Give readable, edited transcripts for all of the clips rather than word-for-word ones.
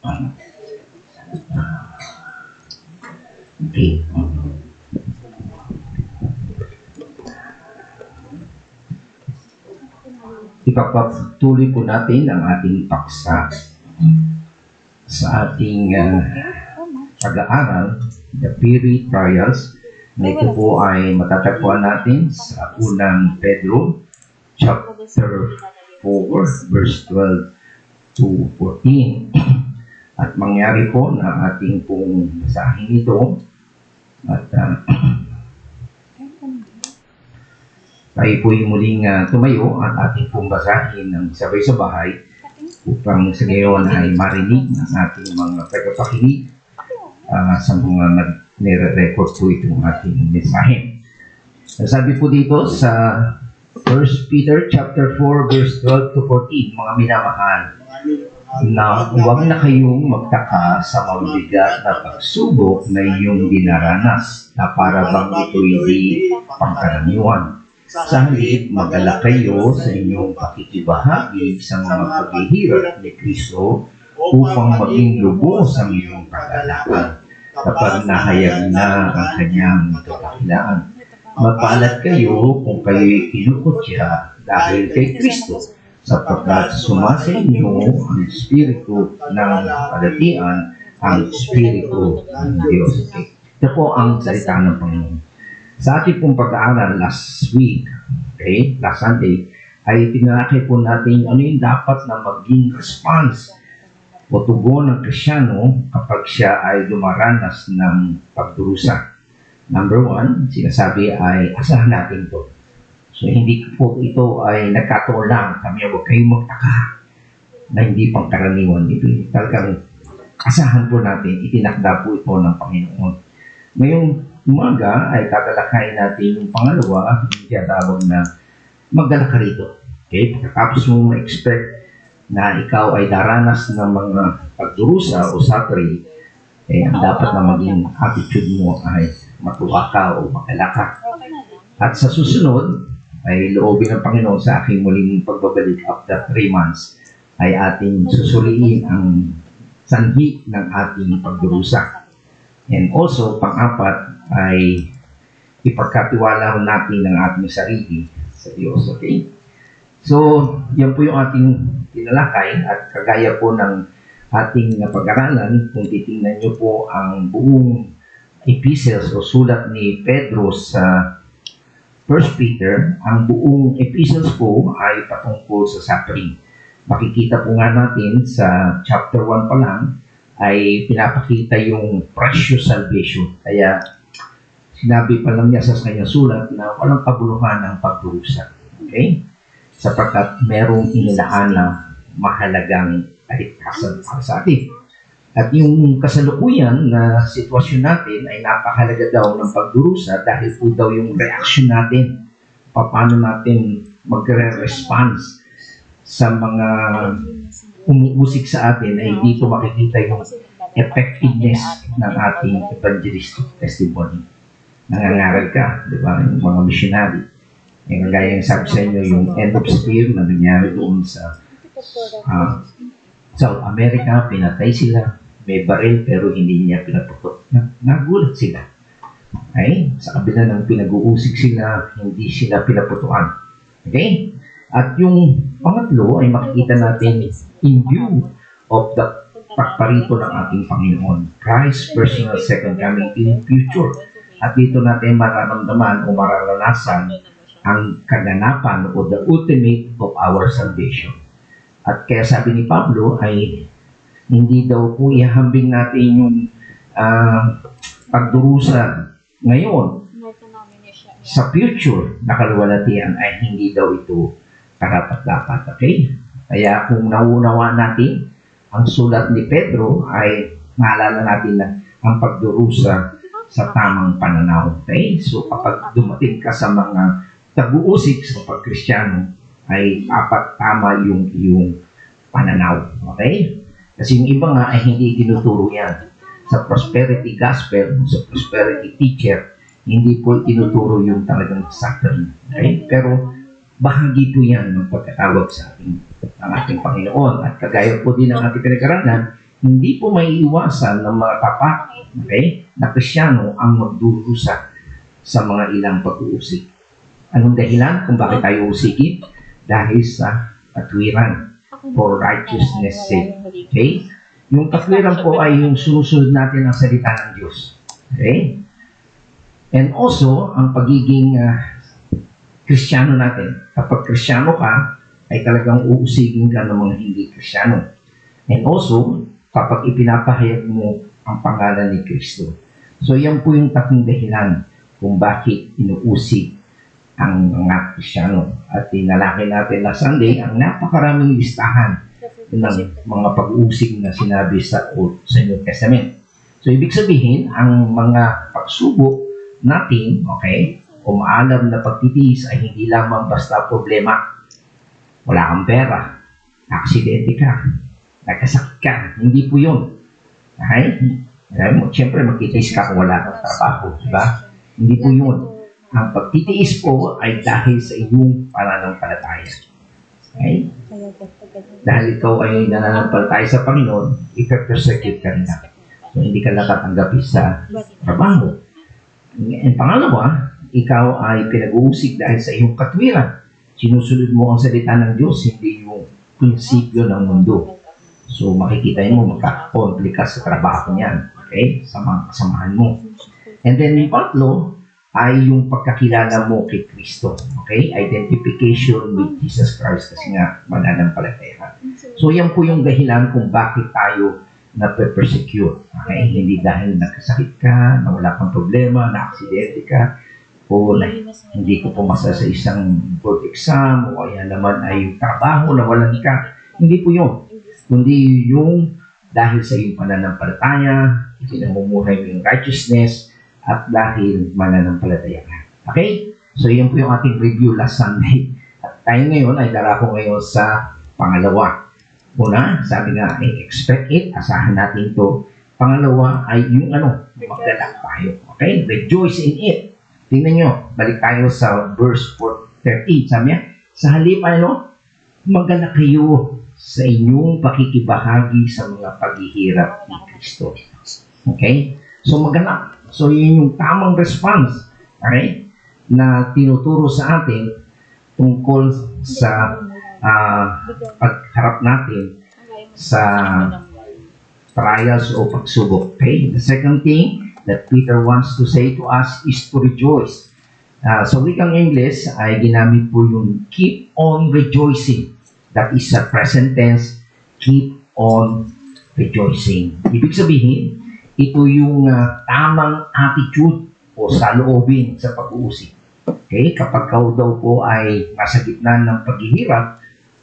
Okay. Ipagpatuloy po natin ang ating paksa sa ating pag-aaral, the Piri Trials, na ito po ay matatagpuan natin sa unang Pedro, chapter 4, verse 12 to 14. At mangyari po na ating pong basahin ito at tayo po yung muling tumayo at ating pong basahin ng sabay-sabay upang sa ngayon ay marinig ng ating mga tagapakinig sa mga nire-record po itong ating mensahe. Sabi po dito sa 1 Peter chapter 4 verse 12 to 14, mga minamahal, na huwag na kayong magtaka sa mabibigat na pagsubok na iyong dinaranas na para bang ito'y di pangkaraniwan. Sa halip, mag-alala kayo sa inyong pakikibahagi sa mga paghihirap ni Kristo upang maging lubos ang inyong pag-alakad kapag nahayag na ang kanyang kadakilaan. Mapalad kayo kung kayo'y kinukutya dahil kay Kristo, sapagkat sumasa inyo ang Espiritu ng Kalatian, ang Espiritu ng Diyos. Ito po ang salita ng Panginoon. Sa ating pong pag-aaral last week, last Sunday, ay pinalaki po natin ano yung dapat na maging response o tugon ng Kristyano kapag siya ay dumaranas ng pagdurusa. Number 1, sinasabi ay asahan natin ito. So hindi po ito ay nagkataon lang. Kami huwag kayong magtaka na hindi pangkaraniwan. Ito talagang asahan po natin. Itinakda po ito ng Panginoon. Ngayong umaga ay tatalakayin natin yung pangalawa, yung tinatawag na magdala ka rito. Okay? Pagkatapos mo ma-expect na ikaw ay daranas ng mga pagdurusa o suffering, ang dapat na maging attitude mo ay matuwa ka o magdala ka. At sa susunod, ay loobin ng Panginoon sa aking muling pagbabalik after 3 months, ay ating susuriin ang sanhi ng ating pagdurusa. And also, pang-apat ay ipagkatiwala natin ng ating sarili sa Diyos. Okay? So, yan po yung ating tinalakay at kagaya po ng ating pag-aralan, kung titingnan nyo po ang buong epistles o sulat ni Pedro sa 1 Peter, ang buong epistles po ay patungkol sa suffering. Makikita po nga natin sa chapter 1 pa lang, ay pinapakita yung precious salvation. Kaya sinabi pa lang niya sa kanyang sulat na walang kabuluhan ng pagdurusa. Okay? Sapagkat merong inilaan na mahalagang kaligtasan para sa atin. At yung kasalukuyan na sitwasyon natin ay napakahalaga daw ng pagdurusa dahil po daw yung reaction natin, paano natin magre-response sa mga umuusik sa atin ay dito makikita yung effectiveness ng ating evangelistic testimony. Nangangaral ka, di ba? Yung mga missionary. Yung kagaya yung sabi sa inyo, yung end of spear na nangyari doon sa South America, pinatay sila, may baril pero hindi niya pinaputok. Nagulat sila. Okay? Sa kabila ng pinag-uusik sila, hindi sila pinaputuan. Okay? At yung pangatlo ay makikita natin in view of the pagparito ng ating Panginoon. Christ's personal second coming in future. At dito natin mararamdaman o mararanasan ang kaganapan o the ultimate of our salvation. At kaya sabi ni Pablo ay hindi daw po ihambing natin yung pagdurusa ngayon sa future na kaluwalhatian ay hindi daw ito karapat-dapat. Okay? Kaya kung nauunawa natin ang sulat ni Pedro ay maalala natin na ang pagdurusa sa tamang pananaw. Okay? So kapag dumating ka sa mga tag-uusik sa pagkristyano ay apat tama yung iyong pananaw. Okay? Kasi yung iba nga ay hindi tinuturo yan. Sa prosperity gospel, sa prosperity teacher, hindi po tinuturo yung talagang suffering. Okay? Pero bahagi po yan ng pagkatawag sa ating Panginoon. At kagaya po din ng ating pinag-aralan, hindi po maiiwasan ng mga tapat, okay, na Kristiyano ang magdurusa sa mga ilang pag-uusig. Anong dahilan kung bakit tayo usigin? Dahil sa katwiran, for righteousness sake. Okay? Yung katwiran po ay yung susunod natin ang salita ng Diyos. Okay? And also, ang pagiging Kristiyano natin. Kapag Kristiyano ka, ay talagang uusigin ka ng mga hindi Kristiyano. And also, kapag ipinapahayag mo ang pangalan ni Kristo. So, yan po yung tatlong dahilan kung bakit inuusig ang mga Kristiyano. At tinalaki natin na Sunday ang napakaraming listahan ng mga pag-uusig na sinabi sa New Testament. So, ibig sabihin, ang mga pagsubok natin, okay, o maalam na pagtitiis ay hindi lamang basta problema. Wala kang pera, aksidente ka, nagkasakit ka, hindi po yun. Okay? Siyempre, magtitiis ka kung wala kang trabaho, diba? Hindi po yun. Ang pagtitiis po ay dahil sa iyong pananampalataya. Okay? Dahil ikaw ay nananampalataya sa Panginoon, ipe-persecute ka rin. So, hindi ka nakatanggapin sa trabaho. And pangalawa, ikaw ay pinag-uusig dahil sa iyong katwiran. Sinusunod mo ang salita ng Diyos, hindi yung prinsipyo ng mundo. So, makikita mo, magkakomplika sa trabaho niyan. Okay? Sa mga kasamahan mo. And then, yung patlo, ay yung pagkakilala mo kay Kristo. Okay? Identification with Jesus Christ kasi nga mananampalataya ka. So, yan po yung dahilan kung bakit tayo na-persecute. Okay? Hindi dahil nagkasakit ka, na wala kang problema, na-aksidente ka, o na hindi ko pumasa sa isang board exam, o kaya naman ay yung trabaho na walang ka. Hindi po yun. Kundi yung dahil sa iyong pananampalataya, ipinamumuhay mo yung righteousness, at dahil mananampalataya ka. Okay? So, yun po yung ating review last Sunday. At tayo ngayon ay darako ngayon sa pangalawa. Una, sabi nga, expect it, asahan natin to. Pangalawa ay yung maggalak tayo. Okay? Rejoice in it. Tingnan nyo, balik tayo sa verse 13. Sabi niya, sa halip maggalak kayo sa inyong pakikibahagi sa mga paghihirap ni Kristo. Okay? So, maggalak. So, yun yung tamang response, okay, na tinuturo sa atin tungkol sa pagharap natin sa trials o pagsubok. Okay? The second thing that Peter wants to say to us is to rejoice. Sa wikang English ay ginamit po yung keep on rejoicing. That is a present tense, keep on rejoicing. Ibig sabihin, ito yung tamang attitude o saloobin sa pag-uusig. Okay? Kapag ikaw daw po ay nasa gitna ng paghihirap,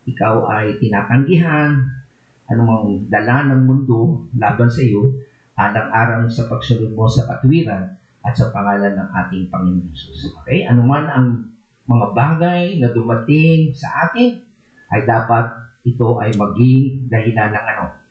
ikaw ay tinatanggihan, anumang dala ng mundo laban sa iyo, alang-alang sa pagsunod mo sa katwiran at sa pangalan ng ating Panginoon Jesus. Okay? Anuman ang mga bagay na dumating sa atin, ay dapat ito ay maging dahilan ng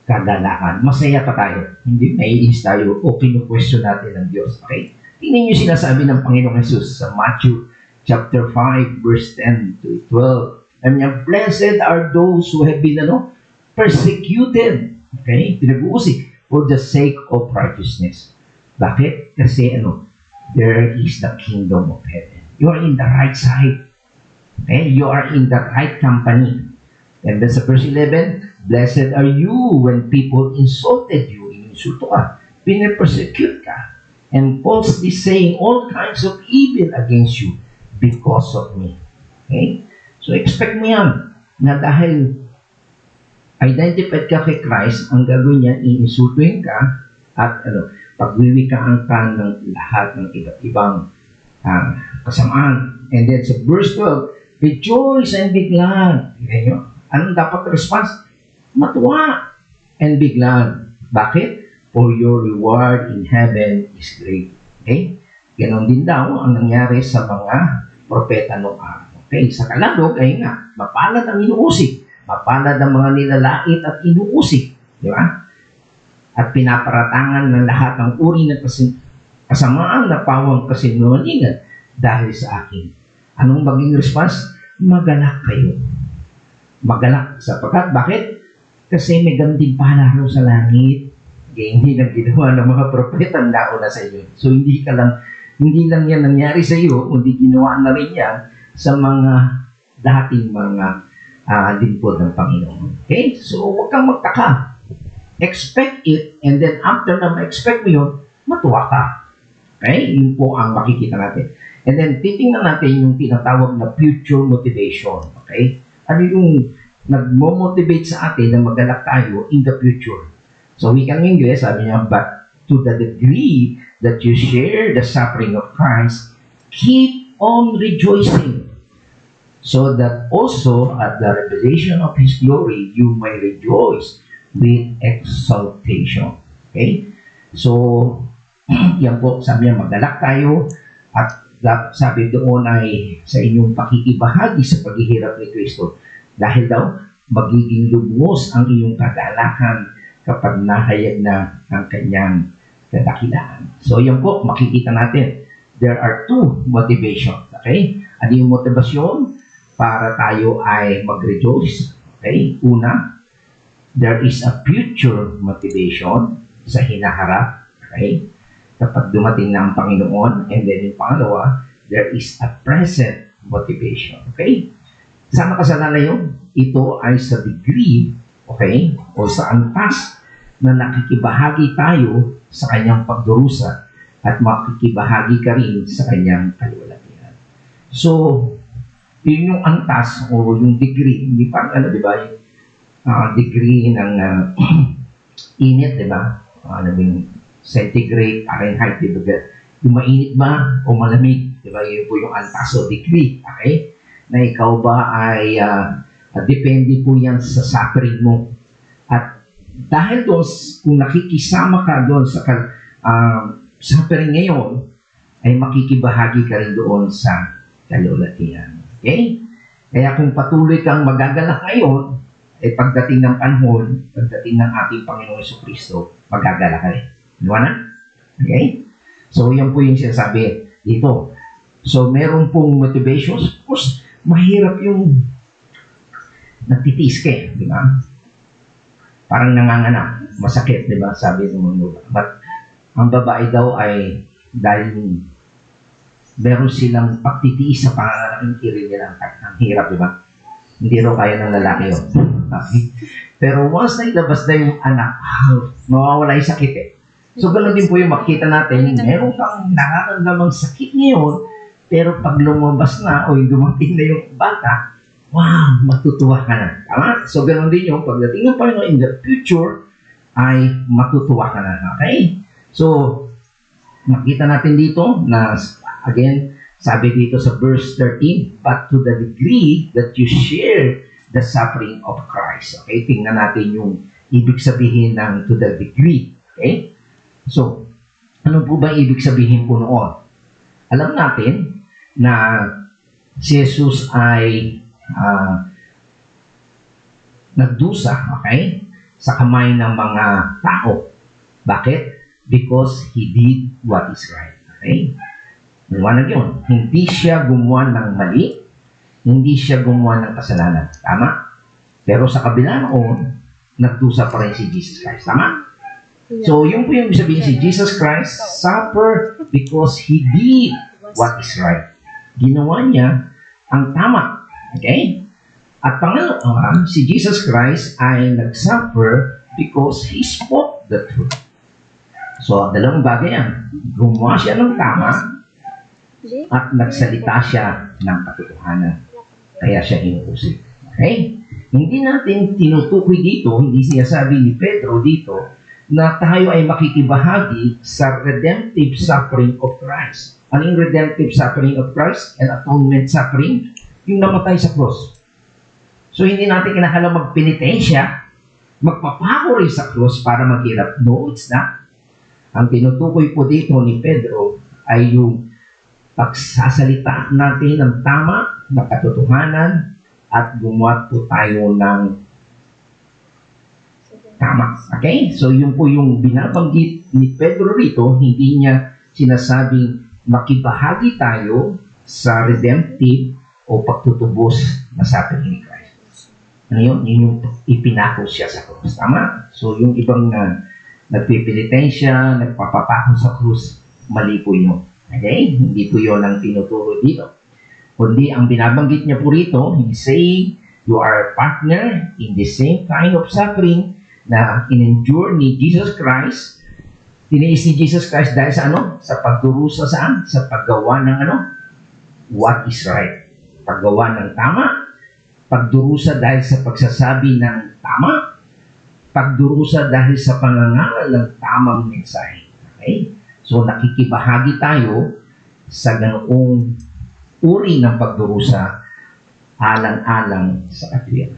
kagalakan. Masaya pa tayo. Hindi naiinis tayo o kinu-question natin ng Diyos. Okay? Tingnan niyo sinasabi ng Panginoong Jesus sa Matthew chapter 5 verse 10 to 12. Sabi niya, blessed are those who have been persecuted. Okay? Pinag-uusig for the sake of righteousness. Bakit? Kasi there is the kingdom of heaven. You are in the right side. Okay? You are in the right company. And then sa verse 11, blessed are you when people insulted you, ininsulto ka, pinapersecute ka, and falsely saying all kinds of evil against you because of me. Okay? So expect mo yan, na dahil identified ka kay Christ, ang gagawin niya, iinsultuhin ka, at pagwiwikaan ka ng lahat ng iba't ibang kasamaan. And then sa verse 12, rejoice and be glad. Okay? Anong dapat response? Matuwa and be glad. Bakit? For your reward in heaven is great. Okay? Ganon din daw ang nangyari sa mga propeta noong araw. Okay? Sa Tagalog ay nga, mapalad ang inuusig. Mapalad ang mga nilalait at inuusig. Di ba? At pinaparatangan ng lahat ng uri ng kasamaan na pawang kasinungalingan dahil sa akin. Anong maging response? Magalak kayo. Magalak sapagkat bakit? Kasi may gantimpala raw sa langit. Okay, hindi lang ginawa ng mga propeta nauna sa iyo. So hindi lang yan nangyari sa iyo, kundi ginawa na rin yan sa mga dating mga lingkod ng Panginoon. Okay? So huwag kang magtaka. Expect it, and then after na ma-expect mo yun, matuwa ka. Okay? Yun po ang makikita natin. And then titingnan natin yung tinatawag na future motivation. Okay? Ano yung nagmo-motivate sa atin na magalak tayo in the future? So we can English, sabi niya, but to the degree that you share the suffering of Christ, keep on rejoicing, so that also at the revelation of His glory, you may rejoice with exaltation. Okay? So, yan po, sabi niya, magalak tayo, at sabi doon ay sa inyong pakikibahagi sa paghihirap ni Kristo. Dahil daw, magiging lubos ang iyong kagalakan kapag nahayag na ang kanyang kadakilaan. So, yan po, makikita natin. There are two motivations. Okay? Ano yung motivasyon? Para tayo ay mag-rejoice. Okay? Una, there is a future motivation sa hinaharap. Okay? Kapag dumating na ang Panginoon. And then yung pangalawa, there is a present motivation. Okay? Saan nakasalalay yun? Ito ay sa degree, okay, o sa antas na nakikibahagi tayo sa kanyang pagdurusa at makikibahagi ka rin sa kanyang kaluwalhatian. So, yun yung antas o yung degree, hindi parang di ba, yung degree ng init, di ba? Yung centigrade, Fahrenheit, di ba? Yung mainit ba o malamig, di ba? Yun po yung antas o degree, okay? Na ikaw ba ay depende po yan sa suffering mo. At dahil doon, kung nakikisama ka doon sa suffering ngayon, ay makikibahagi ka rin doon sa kaluwalhatian. Okay? Kaya kung patuloy kang magagalak ngayon, ay pagdating ng panahon, pagdating ng ating Panginoong Jesucristo, magagalak ka rin. Diba na? Okay? So, yan po yung sinasabi dito. So, meron pong motivations. Of course, mahirap yung nagtitiis ka eh, di ba? Parang nanganganak, masakit, di ba? Sabi ng mga babae. But ang babae daw ay dahil meron silang pagtitiis sa panganganak, hindi nila ang hirap, di ba? Hindi raw kaya ng lalaki yun. Okay? Pero once na ilabas na yung anak, mawawala yung sakit eh. So, ganoon din po yung makita natin, meron kang nakakamdamang sakit ngayon, pero pag lumabas na o yung dumating na yung bata, wow, matutuwa ka na. Tama? So, ganoon din yung pagdating ng Panginoon in the future, ay matutuwa ka na. Okay? So, makita natin dito na, again, sabi dito sa verse 13, but to the degree that you share the suffering of Christ. Okay? Tingnan natin yung ibig sabihin ng to the degree. Okay? So, ano po ba ibig sabihin po noon? Alam natin na si Jesus ay nagdusa, okay, sa kamay ng mga tao. Bakit? Because He did what is right. Okay? Maliwanag yun. Hindi siya gumawa ng mali, hindi siya gumawa ng kasalanan. Tama? Pero sa kabila noon, nagdusa pa rin si Jesus Christ. Tama? So, yun po yung sabihin, si Jesus Christ suffered because He did what is right. Ginawa niya ang tama. Okay? At pangalawa, si Jesus Christ ay nag-suffer because He spoke the truth. So, dalawang bagay yan. Gumawa siya ng tama at nagsalita siya ng katotohanan. Kaya siya inusig. Okay? Hindi natin tinutukoy dito, hindi sinasabi ni Pedro dito, na tayo ay makikibahagi sa redemptive suffering of Christ. Ano yung redemptive suffering of Christ and atonement suffering? Yung namatay sa cross. So, hindi natin kinakailangan magpenitensya, magpapako rin sa cross para maghirap. No, it's not. Ang tinutukoy po dito ni Pedro ay yung pagsasalita natin ng tama, na katotohanan, at gumawa po tayo ng tama. Okay? So, yun po yung binabanggit ni Pedro rito, hindi niya sinasabing makibahagi tayo sa redemptive o pagtutubos na suffering ni Christ. Ano yun? Yun yung ipinako siya sa krus. Tama? So, yung ibang nagpipilitensya, nagpapapako sa krus, mali po yun. Okay? Hindi po yun ang tinuturo dito. Kundi ang binabanggit niya po rito, he's saying, you are a partner in the same kind of suffering na in-endure ni Jesus Christ. Tiniis ni Jesus Christ dahil sa ano? Sa pagdurusa saan? Sa paggawa ng ano? What is right. Paggawa ng tama. Pagdurusa dahil sa pagsasabi ng tama. Pagdurusa dahil sa pangangaral ng tamang mensahe. Okay? So nakikibahagi tayo sa ganoong uri ng pagdurusa alang-alang sa katwiran.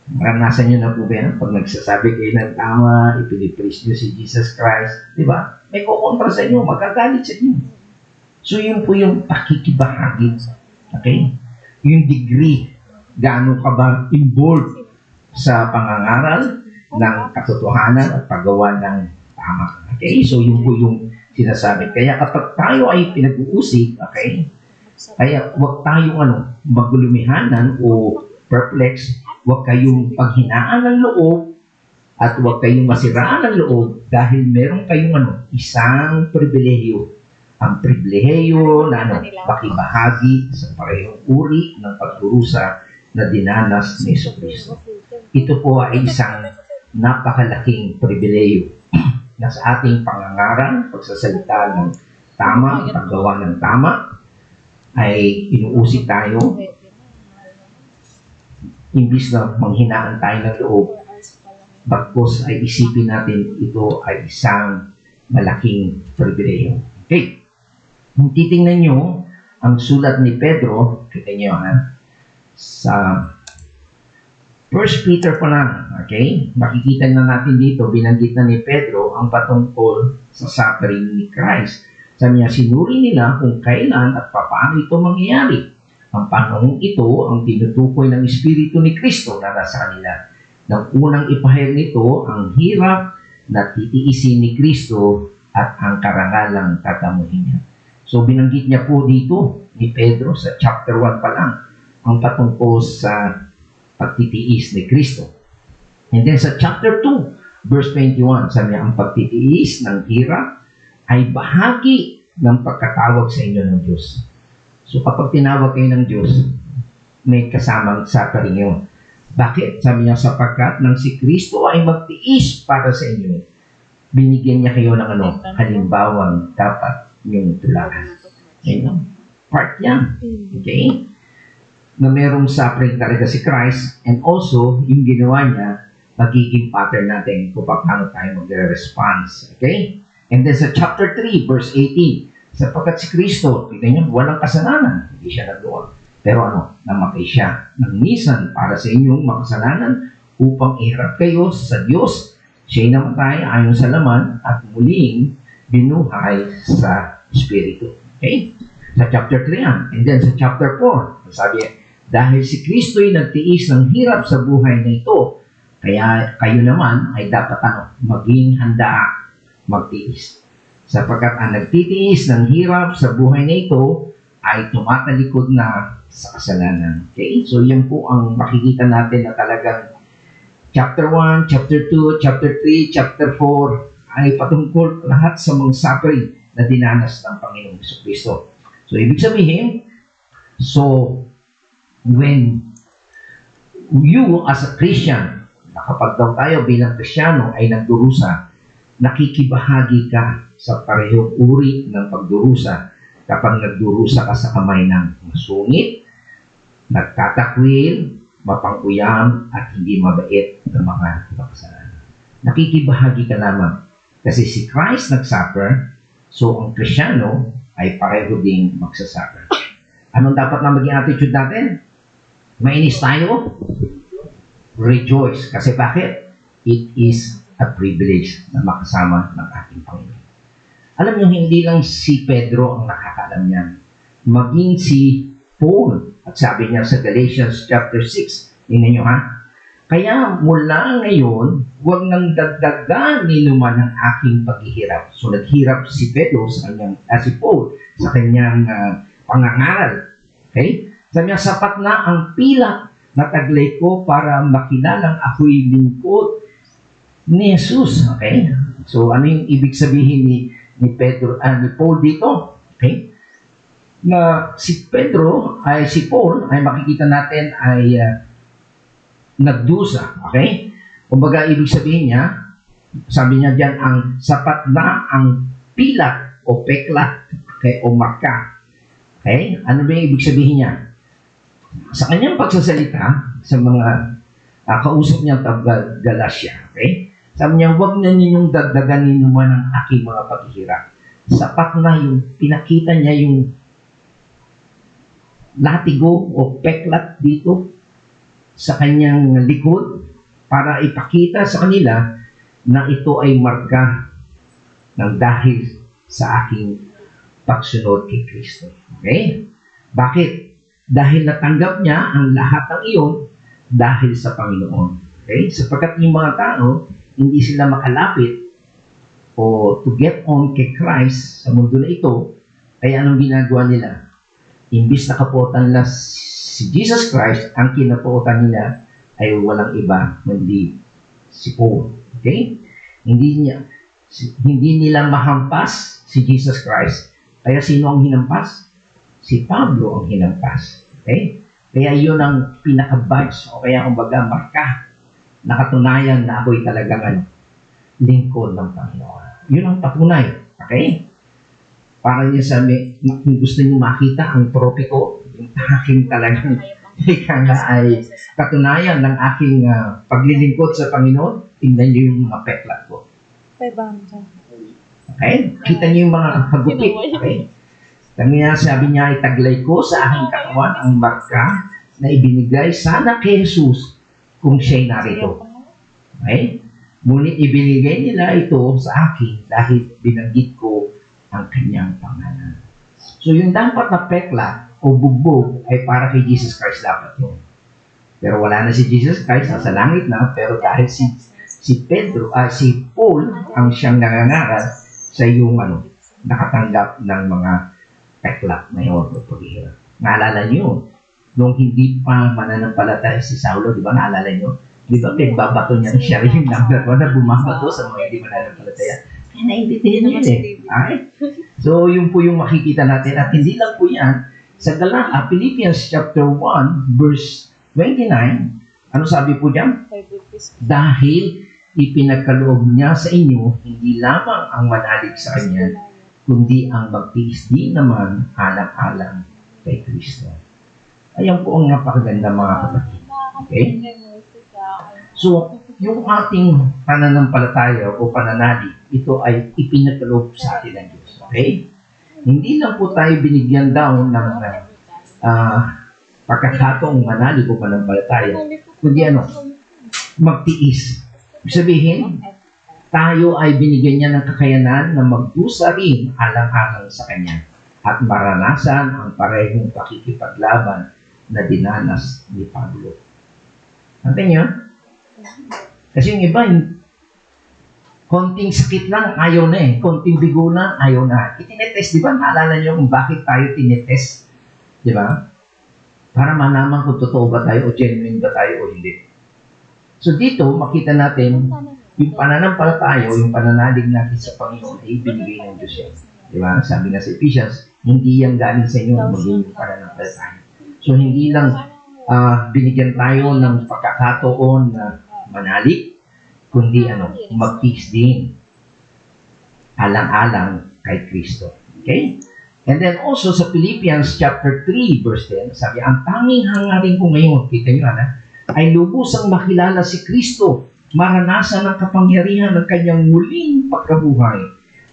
Maranasan nyo na po ba yan? Pag nagsasabi kayo ng tama, ipinipreach nyo si Jesus Christ, di ba? May kukontra sa inyo, magagalit sa inyo. So yun po yung pakikibahagi. Okay? Yung degree, gaano ka ba involved sa pangangaral ng katotohanan at paggawa ng tama. Okay? So yun po yung sinasabi. Kaya kapag tayo ay pinag-uusig, okay? Kaya huwag tayong maglumihanan o perplex, huwag kayong paghinaan ng loob at huwag kayong masiraan ng loob dahil meron kayong isang pribilehiyo. Ang pribilehiyo na makibahagi sa parehong uri ng pagdurusa na dinanas ni Jesucristo. Ito po ay isang napakalaking pribilehiyo na sa ating pangangaral, pagsasalita ng tama, paggawa ng tama, ay inuusig tayo, imbis na manghinaan tayo ng loob, bagkos ay isipin natin ito ay isang malaking pribilehiyo. Okay. Kung titingnan nyo, ang sulat ni Pedro, kita nyo sa 1 Peter pa lang, okay? Makikita na natin dito, binanggit na ni Pedro ang patungkol sa suffering ni Christ. Sabi niya, sinuri nila kung kailan at paano ito mangyayari. Ang panahong ito ang tinutukoy ng Espiritu ni Kristo na nasa kanila. Nang unang ipahayag nito ang hirap na titiisin ni Kristo at ang karangalang tatamuhin niya. So binanggit niya po dito ni Pedro sa chapter 1 pa lang ang patungkol sa pagtitiis ni Kristo. And then sa chapter 2, verse 21, sabi niya, ang pagtitiis ng hirap ay bahagi ng pagkatawag sa inyo ng Diyos. So kapag tinawag kayo ng Diyos, may kasamang suffering yun. Bakit? Sabi niya, sapagkat nang si Kristo ay magtiis para sa inyo, binigyan niya kayo ng halimbawang dapat yung tularan. Part yan. Okay? Na merong suffering talaga si Christ, and also, yung ginawa niya, magiging pattern natin kung paano tayo mag-response. Okay? And then sa chapter 3, verse 18, sapagkat si Kristo, kita niyo, walang kasalanan. Hindi siya nagawa. Pero namatay siya ng misan para sa inyong makasalanan upang iharap kayo sa Diyos. Siya'y namatay ayon sa laman at muling binuhay sa Espiritu. Okay? Sa chapter 3 yan. And then sa chapter 4, sabi, dahil si Kristo'y nagtiis ng hirap sa buhay na ito, kaya kayo naman ay dapat maging handa magtiis. Sapagkat ang nagtitiis ng hirap sa buhay na ito ay tumatalikod na sa kasalanan. Okay? So, yan po ang makikita natin na talagang chapter 1, chapter 2, chapter 3, chapter 4 ay patungkol lahat sa mga suffering na dinanas ng Panginoong Jesucristo. So, ibig sabihin, when you as a Christian, kapag daw tayo bilang Kristiyano ay nagdurusa, nakikibahagi ka sa parehong uri ng pagdurusa kapag nagdurusa ka sa kamay ng masungit, nagtatakwil, mapanguyam, at hindi mabait ng mga kasalanan. Nakikibahagi ka lamang. Kasi si Christ nagsuffer, so ang Kristiyano ay pareho ding magsasuffer. Anong dapat na maging attitude natin? Mainis tayo? Rejoice. Kasi bakit? It is a privilege na makasama ng ating Panginoon. Alam niyo, hindi lang si Pedro ang nakakaalam niyan. Maging si Paul, at sabi niya sa Galatians chapter 6, tingnan niyo kaya mula ngayon, huwag nang dagdagan ninuman ang aking paghihirap. So naghirap si Pedro sa kanyang, si Paul sa kanyang pangangaral. Okay? Sabi niya, sapat na ang pilak nataglay ko para makilalang ako'y lingkod ni Jesus. Okay? So, ano yung ibig sabihin ni Paul dito? Okay? Na si Paul ay makikita natin ay nagdusa. Okay? Kumbaga, ibig sabihin niya, sabi niya diyan, ang sapat na ang pilat o peklat, okay, o marka. Okay? Ano ba yung ibig sabihin niya? Sa kanyang pagsasalita, sa mga kausap niyang taga-Galacia, okay? Sabi niya, huwag na ninyong dagdaganin naman ang aking mga paghihirap. Sapat na yung pinakita niya yung latigo o peklat dito sa kanyang likod para ipakita sa kanila na ito ay marka ng dahil sa aking pagsunod kay Kristo. Okay? Bakit? Dahil natanggap niya ang lahat ng iyon dahil sa Panginoon. Okay? Sapagkat yung mga tao, hindi sila makalapit o to get on kay Christ sa mundo na ito, kaya anong ginagawa nila? Imbis na kapuotan nila si Jesus Christ, ang kinapuotan nila ay walang iba, kundi si Paul. Okay? Hindi nila mahampas si Jesus Christ. Kaya sino ang hinampas? Si Pablo ang hinampas. Okay? Kaya yun ang pinaka-badge o kaya kumbaga marka na katunayan na ako'y talagang lingkod ng Panginoon. Yun ang patunay. Okay? Para niya sabi, kung gusto niyo makita ang trophy ko, yung aking talagang ika nga ay katunayan ng aking paglilingkod sa Panginoon, tingnan niyo yung mga peklat ko. Okay? Kita niyo yung mga hagupit. Okay? Sabi niya, itaglay ko sa aking katawan ang marka na ibinigay sana kay Jesus kung siya'y narito. Okay? Ngunit ibinigay nila ito sa akin dahil binanggit ko ang kanyang pangalan. So yung dapat na pekla o bugbog ay para kay Jesus Christ dapat yun. Pero wala na si Jesus Christ, nasa langit na, pero dahil si Paul ang siyang nangangaral sa yung nakatanggap ng mga pekla na yun o paghihirap. Naalala niyo, nung hindi pa mananampalataya si Saulo, di ba naalala niyo? Di ba pinagbabato niya siya yung number 1 na bumabato sa mga hindi mananampalataya? Kaya naiintindihan niyo yun Okay? So, yun po yung makikita natin. At hindi lang po yan. Sa Philippians chapter 1, verse 29, ano sabi po diyan? Dahil ipinagkaloob niya sa inyo, hindi lamang ang manalig sa Kanya, kundi ang magtiis din naman alang-alang kay Kristo. Ayan po ang napakaganda mga kapatid. Okay? So, yung ating pananampalataya o pananalig, ito ay ipinagkaloob sa atin ng Diyos. Okay? Hindi lang po tayo binigyan daw ng pagkakataong manalig o pananampalataya, kundi magtiis. Ibig sabihin, tayo ay binigyan niya ng kakayanan na magdusa rin alang-alang sa Kanya at maranasan ang parehong pakikipaglaban na dinanas ni Pablo. Natin yun? Kasi yung iba, konting sakit lang, ayaw na konting bigo lang, ayaw na. Itinetest, di ba? Naalala niyo kung bakit tayo tinetest? Di ba? Para malaman kung totoo ba tayo o genuine ba tayo o hindi. So dito, makita natin yung pananampalataya o yung pananalig natin sa Panginoon ay ibinigay ng Diyos yan. Di ba? Sabi nga sa Ephesians, hindi yan galing sa inyo maging pananampalataya. So hindi lang binigyan tayo ng pagkakataon na manalig, kundi magtiis din alang-alang kay Kristo. Okay? And then also sa Philippians chapter 3 verse 10, sabi, ang tanging hangarin ko ngayon, kita nyo ay lubusang makilala si Kristo, maranasan ang kapangyarihan ng kanyang muling pagkabuhay,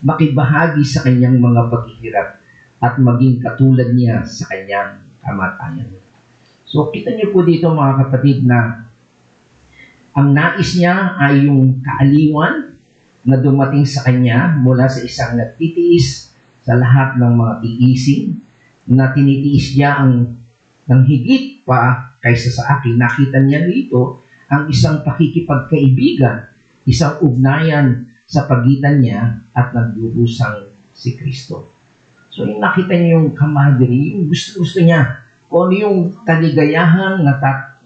makibahagi sa kanyang mga paghihirap, at maging katulad niya sa kanyang kamatayan. So, kita niyo po dito mga kapatid na ang nais niya ay yung kaaliwan na dumating sa kanya mula sa isang nagtitiis sa lahat ng mga tiisin, na tinitiis niya ng higit pa kaysa sa akin. Nakita niya rito ang isang pakikipagkaibigan, isang ugnayan sa pagitan niya at nagdurusang si Kristo. So, yung nakita niya yung camaraderie, yung gusto niya, kung ano yung kaligayahan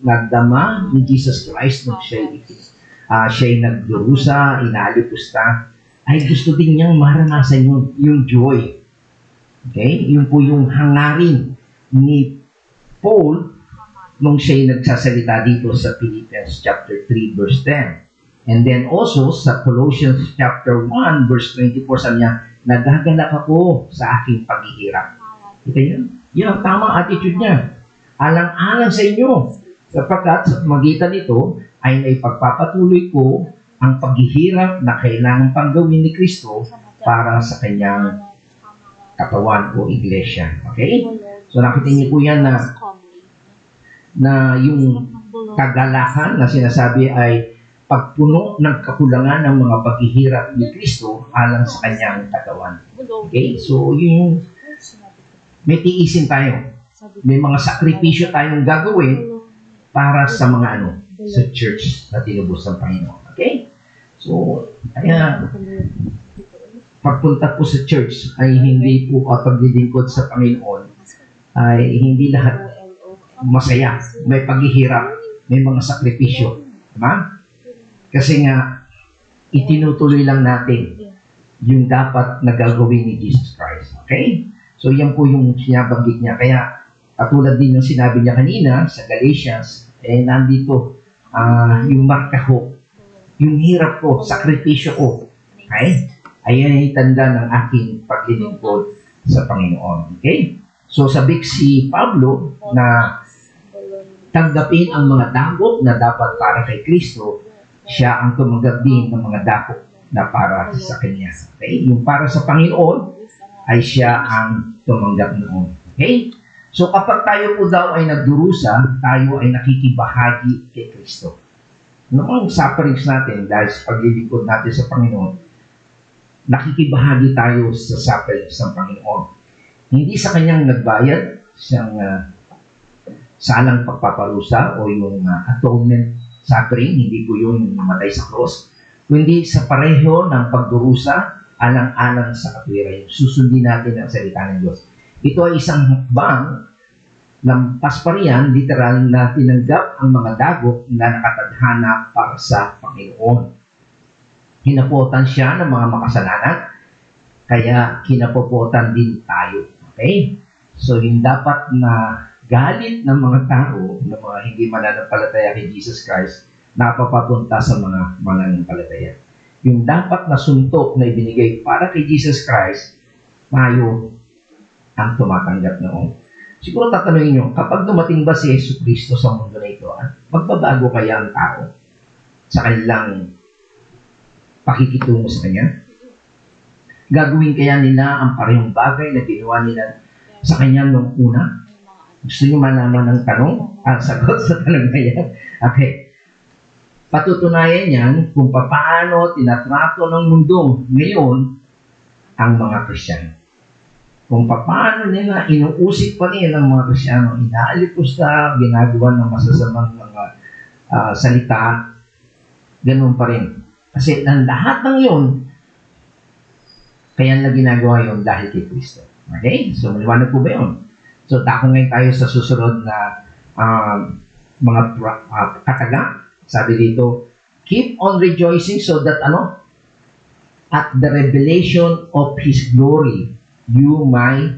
nadama ni Jesus Christ nung siya'y nagdurusa, inalipusta, ay gusto din niyang maranasan yung joy. Okay? Yun po yung hangarin ni Paul nung siya'y nagsasalita dito sa Philippians chapter 3 verse 10. And then also sa Colossians chapter 1 verse 24 sabi niya, nagagalak ako sa aking paghihirap. Kita yun? Yun ang tamang attitude niya. Alang-alang sa inyo. Sapagkat sa magitan nito ay naipagpapatuloy ko ang paghihirap na kailangan pang gawin ni Kristo para sa kanyang katawan o iglesia. Okay? So nakita niyo po yan na yung kagalakan na sinasabi ay pagpuno ng kakulangan ng mga paghihirap ni Kristo alang sa kanyang katawan. Okay? So yun yung may tiisin tayo. May mga sakripisyo tayong gagawin para sa mga sa church na tinubos ng Panginoon. Okay? So, kaya pagpunta po sa church ay hindi po at paglilingkod sa Panginoon ay hindi lahat masaya. May paghihirap, may mga sakripisyo. Diba? Kasi nga, itinutuloy lang natin yung dapat na gagawin ni Jesus Christ. Okay? So, yan po yung sinabanggit niya. Kaya, katulad din yung sinabi niya kanina sa Galatians, nandito yung marka ko, yung hirap ko, sakripisyo ko. Okay? Ayan ay tanda ng aking paglilingkod sa Panginoon. Okay? So, sabik si Pablo na tanggapin ang mga dakop na dapat para kay Kristo, siya ang tumanggap din ng mga dakop na para sa Kanya. Okay? Yung para sa Panginoon, ay siya ang tumanggap noon. Okay? So, kapag tayo po daw ay nagdurusa, tayo ay nakikibahagi kay Kristo. Noong sufferings natin, dahil sa paglilingkod natin sa Panginoon, nakikibahagi tayo sa sufferings ng Panginoon. Hindi sa kanyang nagbayad, siyang salang pagpaparusa o yung atonement suffering, hindi po yung namatay sa cross, kundi sa pareho ng pagdurusa, alang-alang sa katwiran. Susundin natin ang salita ng Diyos. Ito ay isang hakbang lampas pa riyan, literal na tinanggap ang mga dagok na nakatadhana para sa Panginoon. Hinapotan siya ng mga makasalanan, kaya hinapopotan din tayo. Okay? So, yung dapat na galit ng mga tao, ng mga hindi mananampalataya kay Jesus Christ, napapapunta sa mga mananampalataya. Yung dapat na suntok na ibinigay para kay Jesus Christ, tayo ang tumatanggap noon. Siguro tatanungin nyo, kapag dumating ba si Yesu Cristo sa mundo na ito, magbabago kaya ang tao sa kanilang pakikitungo sa Kanya? Gagawin kaya nila ang parehong bagay na ginawa nila sa Kanya nung una? Gusto nyo malaman ng tanong? Sagot sa tanong na yan. Okay. Patutunayan yan kung paano tinatrato ng mundo ngayon ang mga Kristiyano. Kung paano nila inuusik pa rin ang mga Kristiyano, inaalipusta, ginagawa ng masasamang mga salita, ganun pa rin. Kasi ang lahat ng yun, kaya na ginagawa yun dahil kay Kristo. Okay? So, maliwanag po ba yun? So, tako ngayon tayo sa susunod na mga kataga. Sabi dito, keep on rejoicing so that at the revelation of His glory, you might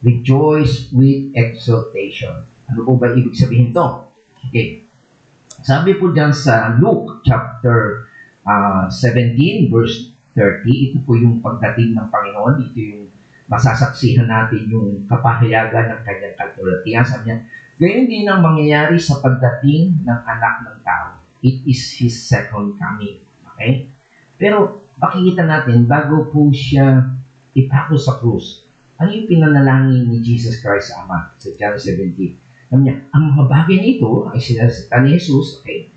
rejoice with exultation. Ano po ba ibig sabihin to? Okay. Sabi po dyan sa Luke chapter 17 verse 30, ito po yung pagdating ng Panginoon. Ito yung masasaksihan natin yung kapahayagan ng kanyang kalulatian. Sabi niya, gayon din ang mangyayari sa pagdating ng anak ng tao. It is His second coming. Okay? Pero makikita natin, bago po siya ipako sa krus, ano yung pinanalangin ni Jesus Christ sa Ama sa John 17? Sabi niya, ang mga bagay nito ay sinasita ni Jesus, okay?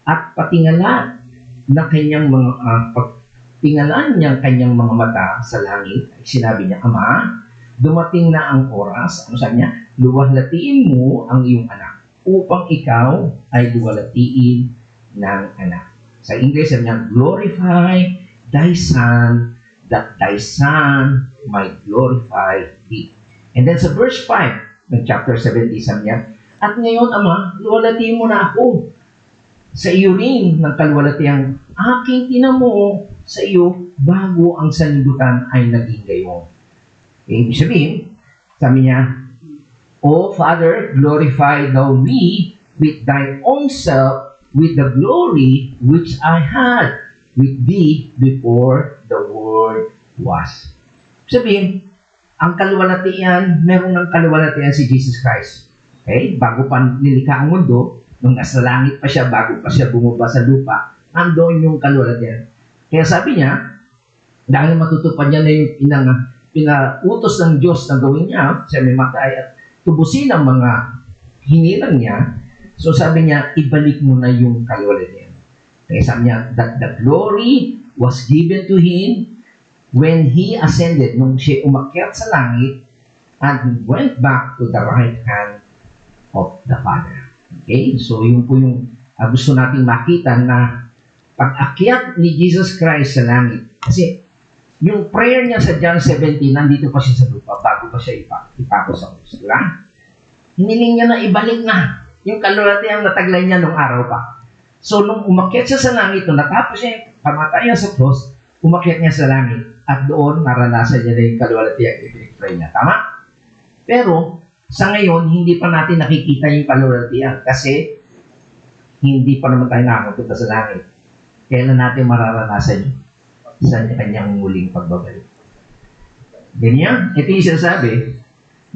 At patingala na kanyang mga pagtingalan niyang kanyang mga mata sa langit, ay sinabi niya, Ama, dumating na ang oras. Ano sabi niya? Luwalhatiin mo ang iyong anak upang ikaw ay luwalhatiin ng anak. Sa English, sabi niya, glorify thy Son, that thy Son might glorify thee. And then sa verse 5 ng chapter 17, sabi niya, At ngayon, Ama, luwalhatiin mo na ako sa iyo rin ng kaluwalhatiang aking tinamo sa iyo bago ang sanlibutan ay naging gayon. Ibig sabihin, sabi niya, O Father, glorify thou me with thy own self, with the glory which I had with thee before the world was. Sabihin, ang kaluwalhatian, meron ng kaluwalhatian si Jesus Christ. Okay? Bago pa nilikha ang mundo, nung nasa langit pa siya, bago pa siya bumaba sa lupa, nandoon yung kaluwalhatian. Kaya sabi niya, dahil matutupad niya na yung pinautos ng Diyos na gawin niya, siya may matay at tubusin ang mga hinilang niya, so sabi niya, ibalik mo na yung kaluwalhatian. Kaya sabi niya, that the glory was given to Him when He ascended, nung siya umakyat sa langit, and went back to the right hand of the Father. Okay? So, yun po yung gusto nating makita na pag-akyat ni Jesus Christ sa langit. Kasi, yung prayer niya sa John 17, nandito pa siya sa lupa, bago pa siya ipako sa krus. Diba? Hiniling niya na ibalik na yung kaluwalhatiang nataglay niya nung araw pa. So, nung umakyat siya sa langit, nung natapos siya, pamatayan sa krus, umakyat niya sa langit, at doon naranasan niya na yung kaluwalhatiang ipinag-pray niya. Tama? Pero, sa ngayon, hindi pa natin nakikita yung kaluwalhatian kasi hindi pa naman tayo nakapunta sa langit. Kailan natin mararanasan yun? Sa kanyang muling pagbabalik. Ganyan, ito yung sinasabi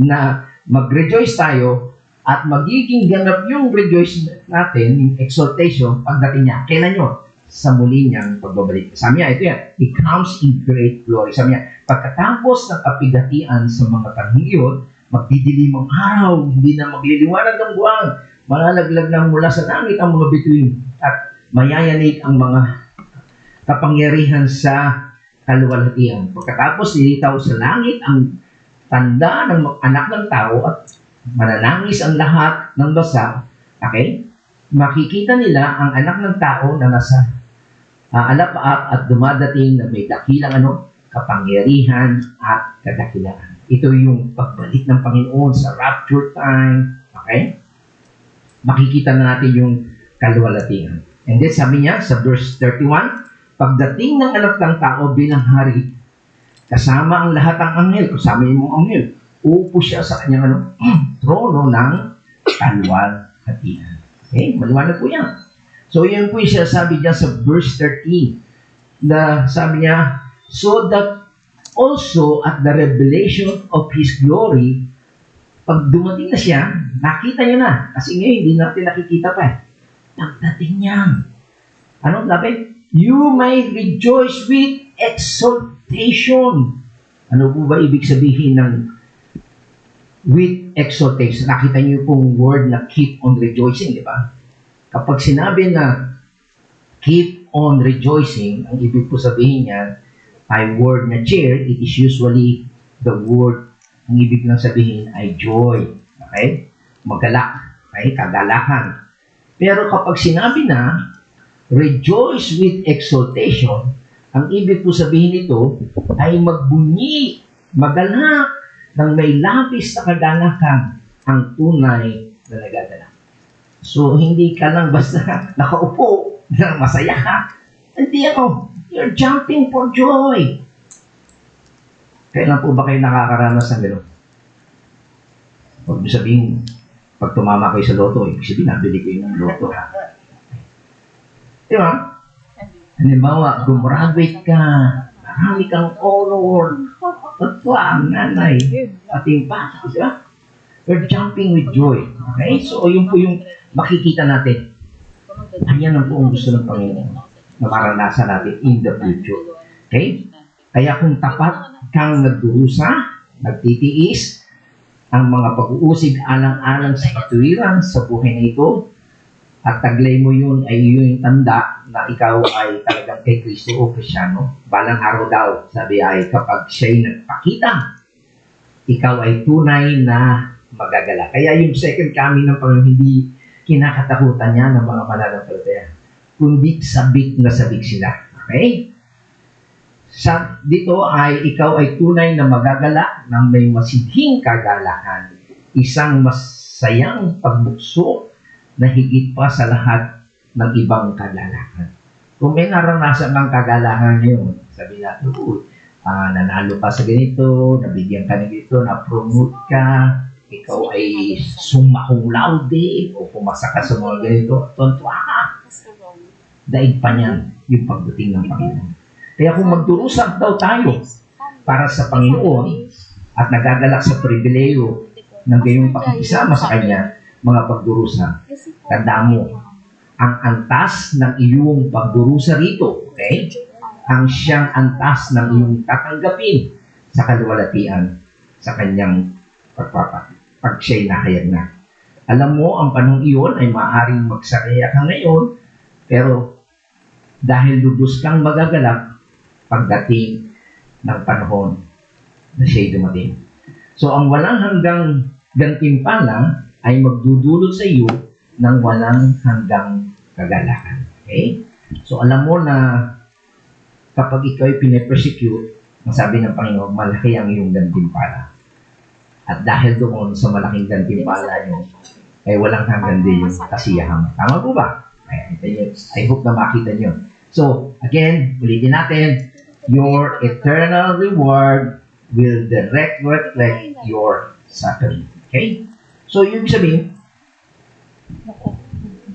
na mag-rejoice tayo at magiging ganap yung rejoice natin, yung exaltation, pagdating niya. Kailan yun? Sa muli niyang pagbabalik. Sabi niya, ito yan, He comes in great glory. Sabi niya, pagkatapos ng kapigatian sa mga panahon yun, magdidilim ang araw, hindi na magliliwanag ang buwan, malalaglag na mula sa langit ang mga bituin, at mayayanig ang mga kapangyarihan sa kaluwalhatian. Pagkatapos nilitaw sa langit ang tanda ng anak ng tao at mananangis ang lahat ng basa, okay? Makikita nila ang anak ng tao na nasa alapaap at dumadating na may dakilang kapangyarihan at kadakilaan. Ito yung pagbalik ng Panginoon sa rapture time. Okay? Makikita na natin yung kaluwalhatian. And then sabi niya sa verse 31, pagdating ng anak ng tao bilang hari, kasama ang lahat ng anghel, kasama yung mga anghel, uupo siya sa kanyang trono ng kaluwalhatian. Okay? Maliwanag po yan. So, yan po yung sinasabi niya sa verse 13, na sabi niya, so that also at the revelation of His glory, pag dumating na siya, nakita niyo na. Kasi ngayon, hindi natin nakikita pa eh. Pagdating niya, ano sabi? You may rejoice with exaltation. Ano po ba ibig sabihin ng with exaltation? Nakita niyo pong word na keep on rejoicing, di ba? Kapag sinabi na keep on rejoicing, ang ibig po sabihin niya, ay word na cheer, it is usually the word, ang ibig lang sabihin ay joy. Okay? Magalak. Okay? Kagalakan. Pero kapag sinabi na, rejoice with exaltation, ang ibig po sabihin nito ay magbunyi, magalak, nang may labis na kagalakan ang tunay na nagadala. So, hindi ka lang basta nakaupo na masaya ka. Hindi ako. You're jumping for joy. Kailan po ba kayo nakakaranas ng gano'n? Huwag mo sabihin, pag tumama kayo sa loto, ibig sabihin, nabili ko yung loto. Di ba? Halimbawa, gumraduate ka, marami kang honor, tatwa ang nanay, ating pa, di ba? You're jumping with joy. Okay? So, yun po yung makikita natin. Ayan ang po ang gusto ng Panginoon na maranasan natin in the future. Okay? Kaya kung tapat kang nagdurusa, nagtitiis, ang mga pag-uusig alang-alang sa katuwiran sa buhay na ito, at taglay mo yun ay yun yung tanda na ikaw ay talagang kay Kristo o Kristyano. Balang araw daw, sabi ay kapag siya'y nagpakita, ikaw ay tunay na magagala. Kaya yung second coming ng Panginoon, hindi kinakatakutan niya ng mga mananampalataya, kundi sabik na sabik sila. Okay? Dito ay ikaw ay tunay na magagala ng may masidhing kagalakan, isang masayang pagbukso na higit pa sa lahat ng ibang kagalakan. Kung may naranasan kang kagalakan ngayon, sabi natin, nanalo ka sa ganito, nabigyan ka ng ganito, na-promote ka, ikaw ay summa cum laude, o pumasa ka sa mga ganito, tontuwa ka. Daig pa niyan yung pagdating ng Panginoon. Kaya kung magdurusa daw tayo para sa Panginoon at nagagalak sa pribileyo ng gayong pakikisama sa Kanya, mga pagdurusa, tandaan mo, ang antas ng iyong pagdurusa rito, okay? Ang siyang antas ng iyong tatanggapin sa kaluwalhatian sa Kanyang pag siya'y nahayag na. Alam mo, ang panahon iyon ay maaaring magsakaya ka ngayon, pero dahil lubos kang magagalak pagdating ng panahon na siya'y dumating. So, ang walang hanggang gantimpala ay magdudulot sa iyo ng walang hanggang kagalakan. Okay? So, alam mo na kapag ikaw ay pinapersecute, ang sabi ng Panginoon, malaki ang iyong gantimpala. At dahil doon sa malaking gantimpala nyo, ay walang hanggan din yung kasiyahan. Tama po ba? I hope na makita nyo. So, again, ulitin natin, your eternal reward will direct reflect your suffering. Okay? So, yung sabihin,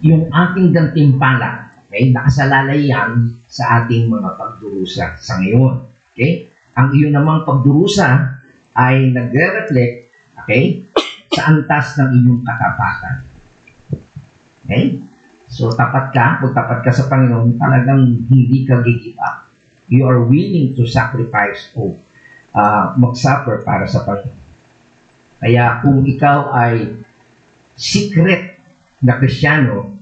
yung ating gantimpala, okay, nakasalalay yan sa ating mga pagdurusa sa ngayon. Okay? Ang iyo namang pagdurusa ay nagre-reflect, okay, sa antas ng iyong katapatan. Okay? So, tapat ka, kung tapat ka sa Panginoon, talagang hindi ka give up. You are willing to sacrifice o mag-suffer para sa Panginoon. Kaya kung ikaw ay secret na Kristiyano,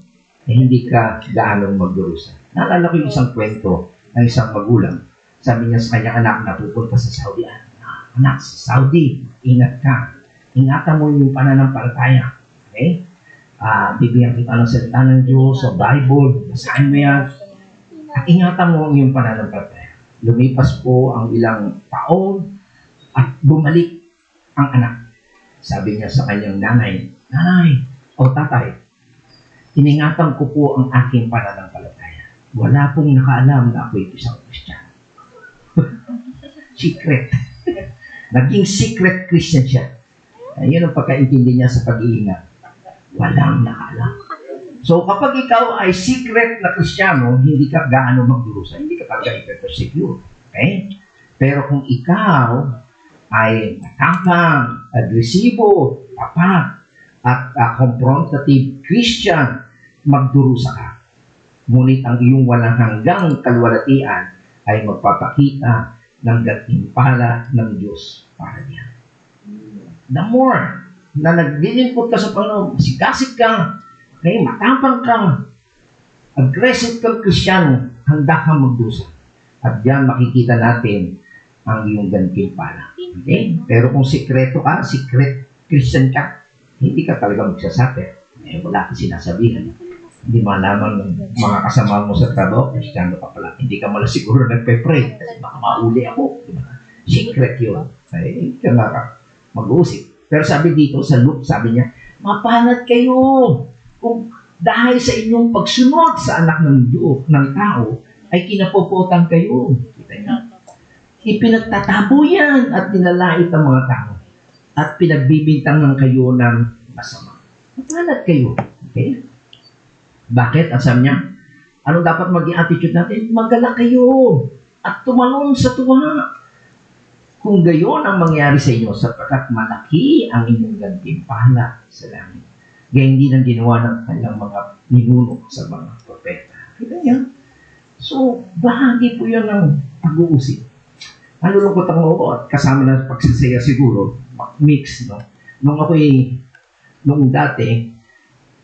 eh, hindi ka gaano magdurusa. Naalala ko yung isang kwento ng isang magulang. Sabi niya sa kanyang anak na pupunta sa Saudi. Anak, sa Saudi, ingat ka. Ingatan mo yung pananampalataya. Okay? Bibigyan kita ng salita ng Diyos sa Bible. Basahin mo yan. At ingatan mo yung pananampalataya. Lumipas po ang ilang taon at bumalik ang anak. Sabi niya sa kanyang nanay, o tatay, iningatan ko po ang aking pananampalataya. Wala pong nakaalam na ako'y isang Kristiyano. Secret. Naging secret Christian siya. Yun ang pagkaintindi niya sa pag-iingat. Walang nakaalam. So, kapag ikaw ay secret na Kristiyano, hindi ka gaano magdurusa. Hindi ka talaga ipe-persecute. Okay? Pero kung ikaw ay matapang, agresibo, tapat, at confrontative Christian, magdurusa ka. Ngunit ang iyong walang hanggang kaluwalhatian ay magpapakita ng gantimpala ng Diyos para diyan. The more na naglilingkod ka sa Panginoon, sigasig ka, okay, matapang ka, aggressive kang Kristiyano, handa kang magdusa. At diyan makikita natin ang iyong gantimpala. Okay? Pero kung sikreto ka, secret Christian ka, hindi ka talaga magsasuffer. Wala kang sinasabihan. Hindi malaman ng mga kasama mo sa trabaho, Kristiyano ka pala. Hindi ka mala siguro nagpe-pray. Kasi baka mauli ako. Diba? Secret yun. Hindi ka nga mag-uusip. Pero sabi dito sa Luke, sabi niya, mapanat kayo kung dahil sa inyong pagsunod sa anak ng Diyos, ng tao, ay kinapuputan kayo. Kita niyo? Ipinagtatabo yan at nilalait ang mga tao. At pinagbibintangan kayo ng masama. Mapanat kayo. Okay? Bakit? Ang sabi niya, anong dapat maging attitude natin? Magalak kayo at tumalon sa tuwa. Kung gayon ang mangyari sa inyo, sapagkat malaki ang inyong gantimpala sa langit. Gaya hindi nang ginawa ng kanilang mga ninuno sa mga propeta. Kita niya? So, bahagi po yun ng pag-uusip. Nalulungkot ang oo at kasama ng pagsasaya siguro, mix, no? Nung dati,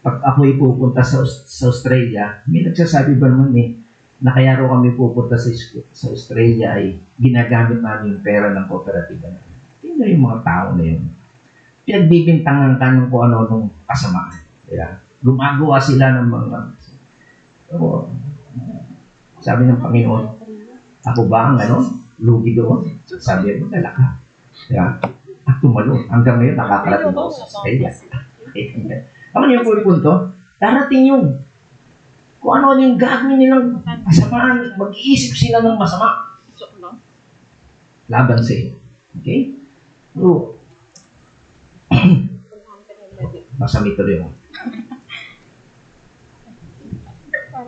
pag ako'y pupunta sa Australia, may nagsasabi ba naman na kaya raw kami pupunta sa Australia ay ginagamit namin yung pera ng kooperatiba namin. Tingnan yung mga tao na yun. Pinagbibintangan ka ng kung ano nung kasamaan. Diba? Gumagawa sila ng mga... sabi ng Panginoon, ako ba ang lugi doon? Sabi mo, dala ka. Diba? At tumalon. Hanggang ngayon, nakakarating ako sa Australia. Ano yung punto? Darating yung kung ano yung gagawin nilang kasamaan, mag-iisip sila ng masama laban sa iyo. Okay? So, masami tuloy ako.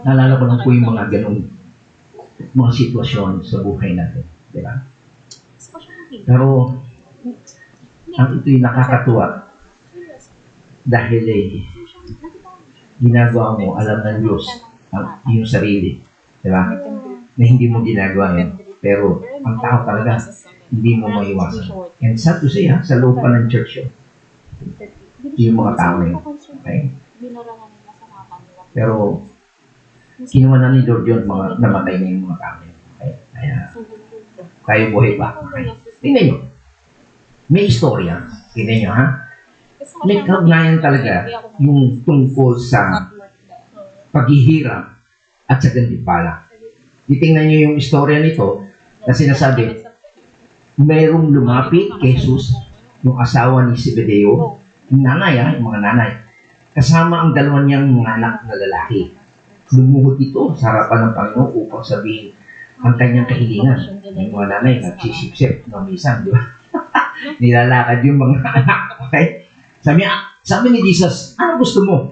Naalala ko lang po yung mga ganong mga sitwasyon sa buhay natin. Di ba? Pero, ang ito'y nakakatuwa dahil ginagawa mo, alam ng Diyos, ang iyong sarili. Di ba? Na hindi mo ginagawa yun. Pero, ang tao talaga, hindi mo maiwasan. And sad to say, sa loob pa ng church yun. Yung mga tao yun. Okay? Pero, kinuha na ni Lord yun, namatay na yung mga tao yun. Okay? Kaya, kayo buhay pa. Okay? Tingnan nyo. May istorya. Tingnan nyo, ha? May kaugnayan talaga yung tungkol sa paghihirap at sa gantimpala. Titingnan nyo yung istorya nito na sinasabi, mayroong lumapit kay Jesus, yung asawa ni Zebedeo, yung nanay, yung mga nanay, kasama ang dalawa niyang mga anak na lalaki. Lumuhod ito sa harapan ng Panginoon upang sabihin ang kanyang kahilingan. Yung mga nanay, nagsisip-sip ng misan, di ba? Nilalakad yung mga anak. Okay? Sabi ni Jesus, ano gusto mo?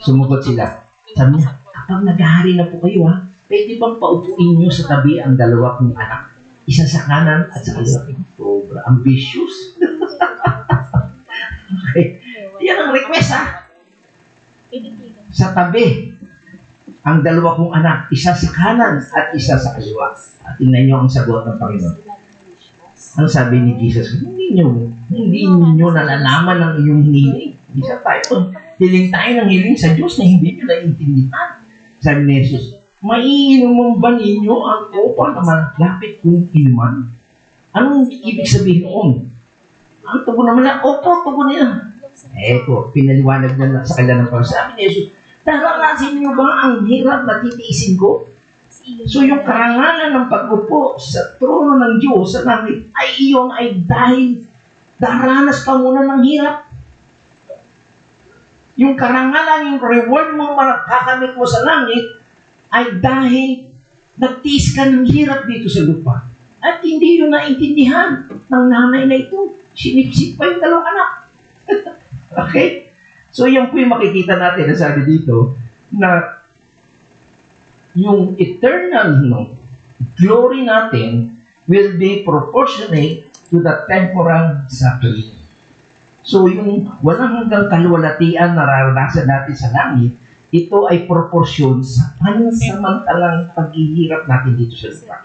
Sumugot sila. Sabi niya, kapag naghahari na po kayo, pwede bang paupuin niyo sa tabi ang dalawa kong anak? Isa sa kanan at sa kaliwa. Sobra ambitious. Okay. Yan ang request, sa tabi ang dalawa kong anak, isa sa kanan at isa sa kaliwa. At tingnan niyo ang sagot ng Panginoon. Ano sabi ni Jesus? Hindi niyo nalalaman ang iyong hiling. Isa tayo. Hiling tayo ng hiling sa Diyos na hindi niyo naiintindihan. Sabi ni Jesus, maiinuman ba ninyo ang upang na malapit kong inuman? Anong ibig sabihin noon? Ang tugon naman na, opo, tugon niya. Eto, pinaliwanag na sa kanya ng Panginoon. Sabi ni Jesus, naranasin niyo ba ang hirap na titiisin ko? So yung karangalan ng pag-upo sa trono ng Diyos sa langit ay iyon ay dahil daranas ka muna ng hirap. Yung karangalan, yung reward mo makakamit mo sa langit ay dahil nagtiis ka ng hirap dito sa lupa. At hindi yun naintindihan ng nanay na ito. Sinipsip pa yung dalawang anak. Okay? So yan po yung makikita natin na sabi dito na yung eternal glory natin will be proportionate to the temporal suffering. So yung walang hanggang kaluwalhatian na nararanasan natin sa langit, ito ay proportion sa pansamantalang paghihirap natin dito sa lupa.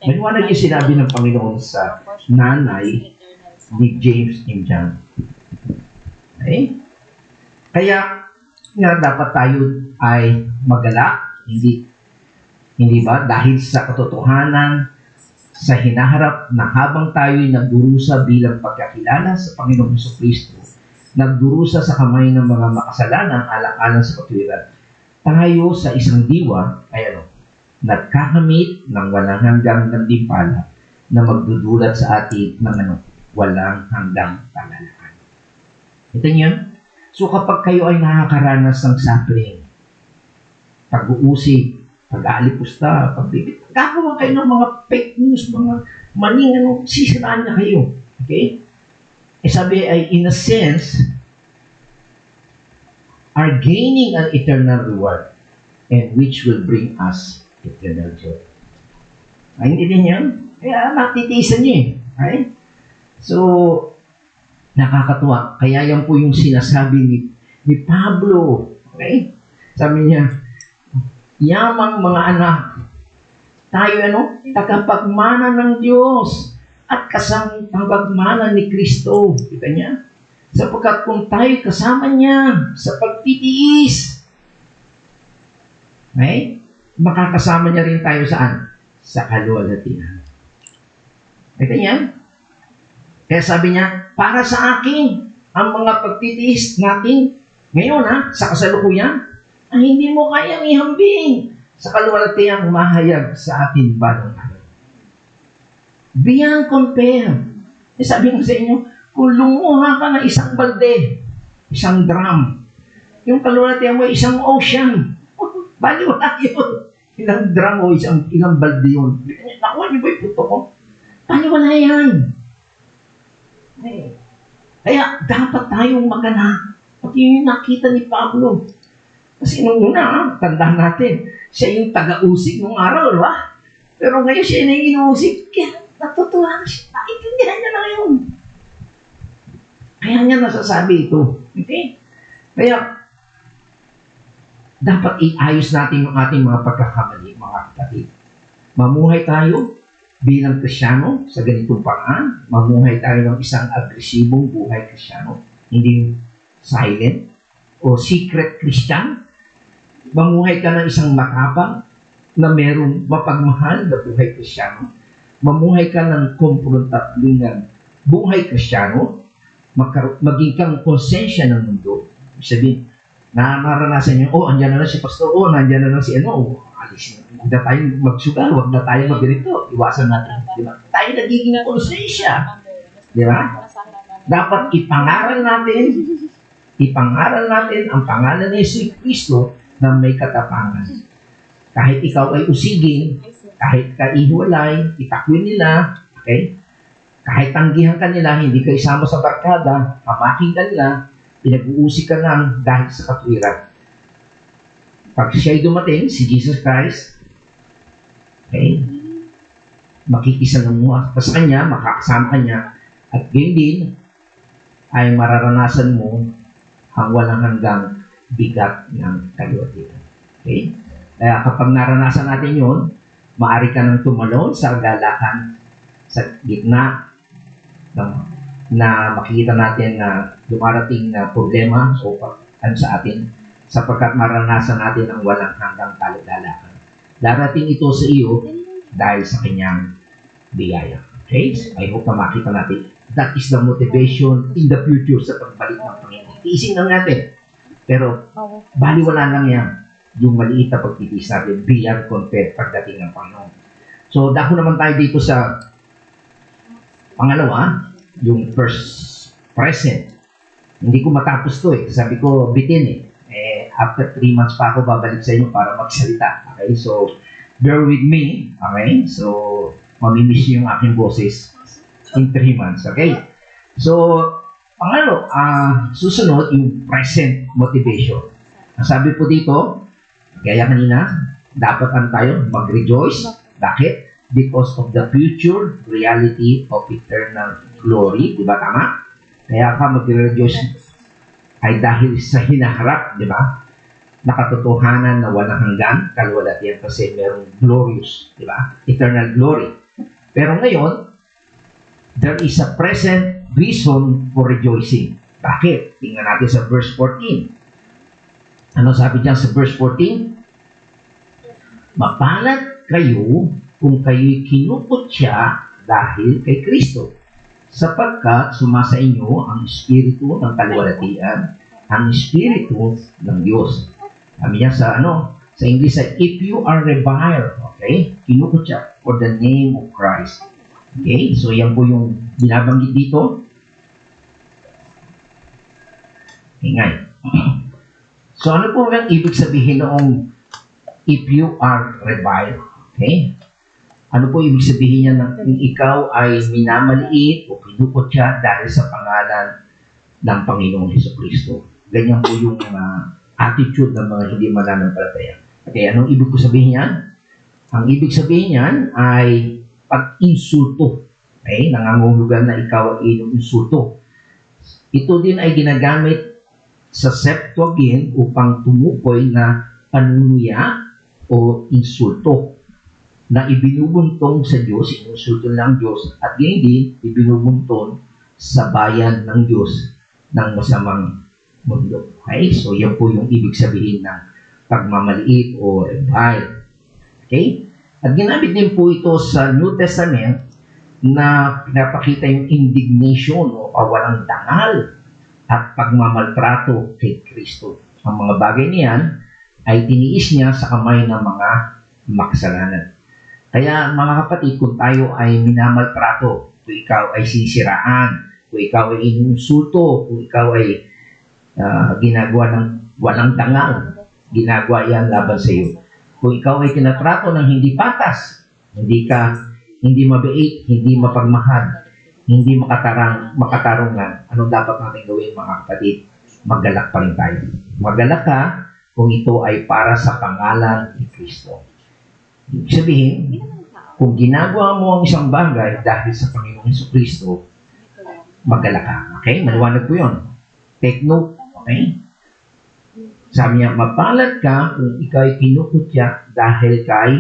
Maliwanag yung sinabi ng Panginoon sa nanay ni James and John. Okay? Kaya nga dapat tayo ay magalak, hindi ba? Dahil sa katotohanan, sa hinaharap na habang tayo'y nagdurusa bilang pagkakilala sa Panginoong Jesucristo, nagdurusa sa kamay ng mga makasalanan alang-alang sa katwiran, tayo sa isang diwa ay nagkakamit ng walang hanggang gantimpala na magdudulot sa atin ng walang hanggang pangalakan. Ito niyan. So kapag kayo ay nakakaranas ng suffering, pag-uusig, pag-aalipusta, pagbibit, gagawa kayo ng mga fake news, mga maling sisiraan na kayo. Okay? Sabi ay, in a sense, are gaining an eternal reward and which will bring us eternal joy. Ay, hindi din yan. Kaya natitiisan niyo Okay? So, nakakatuwa. Kaya yan po yung sinasabi ni Pablo. Okay? Sabi niya, yamang mga anak, tayo tagapagmana ng Diyos at kasamang tagapagmana ni Kristo. Kita niya? Sapagkat kung tayo kasama niya sa pagtitiis, okay? Makakasama niya rin tayo saan? Sa kaluwalhatian. Kita niya? Kaya sabi niya, para sa akin, ang mga pagtitiis natin ngayon sa kasalukuyan, ay hindi mo kayang ihambing sa kaluwalhatiang mahayag sa atin balang araw. Beyond compare. Sabi ko sa inyo, kung lumuha ka ng isang balde, isang drum. Yung kalulatian mo, isang ocean. Baliwala yun. Ilang drum o ilang balde yun. Nakuha niyo ba yung punto ko? Baliwala yan. Kaya dapat tayong magana. Pati yung nakita ni Pablo. Kasi nung una, tandaan natin, siya yung taga-usig nung araw, di ba? Pero ngayon siya na yung inuusig. Kaya natutuwa siya. Naintindihan niya na ngayon. Kaya niya nasasabi ito. Okay? Kaya, dapat iayos natin yung ating mga pagkakamali, mga kapatid. Mamuhay tayo bilang Kristyano sa ganitong paraan. Mamuhay tayo ng isang agresibong buhay Kristyano. Hindi silent o secret Christian. Mamuhay ka ng isang makapang na merong mapagmahal na buhay Kristyano. Mamuhay ka ng komprontablingan buhay Kristyano. Maging kang konsensya ng mundo. Sabihin, naranasan niyo, andyan na si pastor, nandyan na si alis na. Huwag na tayong magsugal, huwag na tayong magganito. Iwasan natin. Di ba? Tayo nagiging konsensya. Di ba? Dapat ipangaral natin ang pangalan ni Jesus Cristo na may katapangan. Kahit ikaw ay usigin, kahit ka ihiwalay, itakwin nila, okay? Kahit tanggihan ka nila, hindi ka isama sa barkada, pamaking ka nila, pinag-uusig ka lang dahil sa katwiran. Pag siya'y dumating, si Jesus Christ, okay, makikisalamuha ka sa kanya, makakasama ka niya, at gayon din, ay mararanasan mo ang walang hanggang bigat ng kaluwatian. Okay? Kaya kapag naranasan natin yun, maaari ka nang tumalon sa galakan sa gitna na makikita natin na dumarating na problema o sa atin sapagkat maranasan natin ang walang hanggang kalagalakan. Darating ito sa iyo dahil sa kanyang biyaya. Okay? So, I hope na makita natin. That is the motivation in the future sa pagbalik ng Panginoon. Tiisin lang natin. Pero, baliwala lang yan. Yung maliit na pagtitiis natin beyond compare pagdating ng Panginoon. So, dako naman tayo dito sa pangalawa, yung first present. Hindi ko matapos to Sabi ko, bitin after 3 months pa ako babalik sa inyo para magsalita. Okay? So, bear with me. Okay? So, mamimiss yung aking boses in 3 months. Okay? So, pangalo, susunod yung present motivation. Ang sabi po dito, gaya kanina, dapat tayo mag-rejoice. Bakit? Because of the future reality of eternal glory. Di ba tama? Kaya ka mag-rejoice ay dahil sa hinaharap, di ba? Nakatotohanan na walang hanggan, kalwalatian kasi merong glorious, di ba? Eternal glory. Pero ngayon, there is a present reason for rejoicing. Bakit? Tingnan natin sa verse 14. Ano sabi diyan sa verse 14? Mapalad kayo kung kayo'y kinukutya dahil kay Kristo, sapagkat sumasa inyo ang Espiritu ng kaluwalhatian, ang Espiritu ng Diyos. Sabi niya sa sa English, if you are reviled, okay, kinukutya for the name of Christ. Okay, so yan po yung binabanggit dito. Ingay. So ano po ang ibig sabihin noong if you are reviled? Okay? Ano po ibig sabihin niya ng ikaw ay minamaliit o kinukutya dahil sa pangalan ng Panginoong Jesucristo? Ganyan po yung attitude ng mga hindi mananampalataya. Okay, anong ibig ko sabihin yan? Ang ibig sabihin yan ay pag-insulto. Okay? Nangangulugan na ikaw ay insulto. Ito din ay ginagamit sa Septuagint upang tumukoy na panunuya o insulto na ibinubuntong sa Diyos, inusulto ng Diyos, at ganyan din, ibinubuntong sa bayan ng Diyos ng masamang mundo. Okay? So, yan po yung ibig sabihin ng pagmamaliit o revile. Okay? At ginamit din po ito sa New Testament na pinapakita yung indignation o kawalang dangal at pagmamaltrato kay Kristo. Ang mga bagay niyan ay tiniis niya sa kamay ng mga makasalanan. Kaya mga kapatid, kung tayo ay minamaltrato, kung ikaw ay sinisiraan, kung ikaw ay ininsulto, kung ikaw ay ginagawa ng walang dangal. Ginagawa yan laban sa iyo. Kung ikaw ay tinatrato ng hindi patas, hindi mabait, hindi mapagmahal, hindi makatarungan, anong dapat natin gawin mga kapatid? Maggalak pa rin tayo. Maggalak ka kung ito ay para sa pangalan ni Kristo. Ibig sabihin, kung ginagawa mo ang isang bagay dahil sa Panginoong Jesucristo, maggalak ka. Okay? Maliwanag po yun. Take note. Okay? Sabi niya, mapalad ka kung ikaw ay kinukutya dahil kay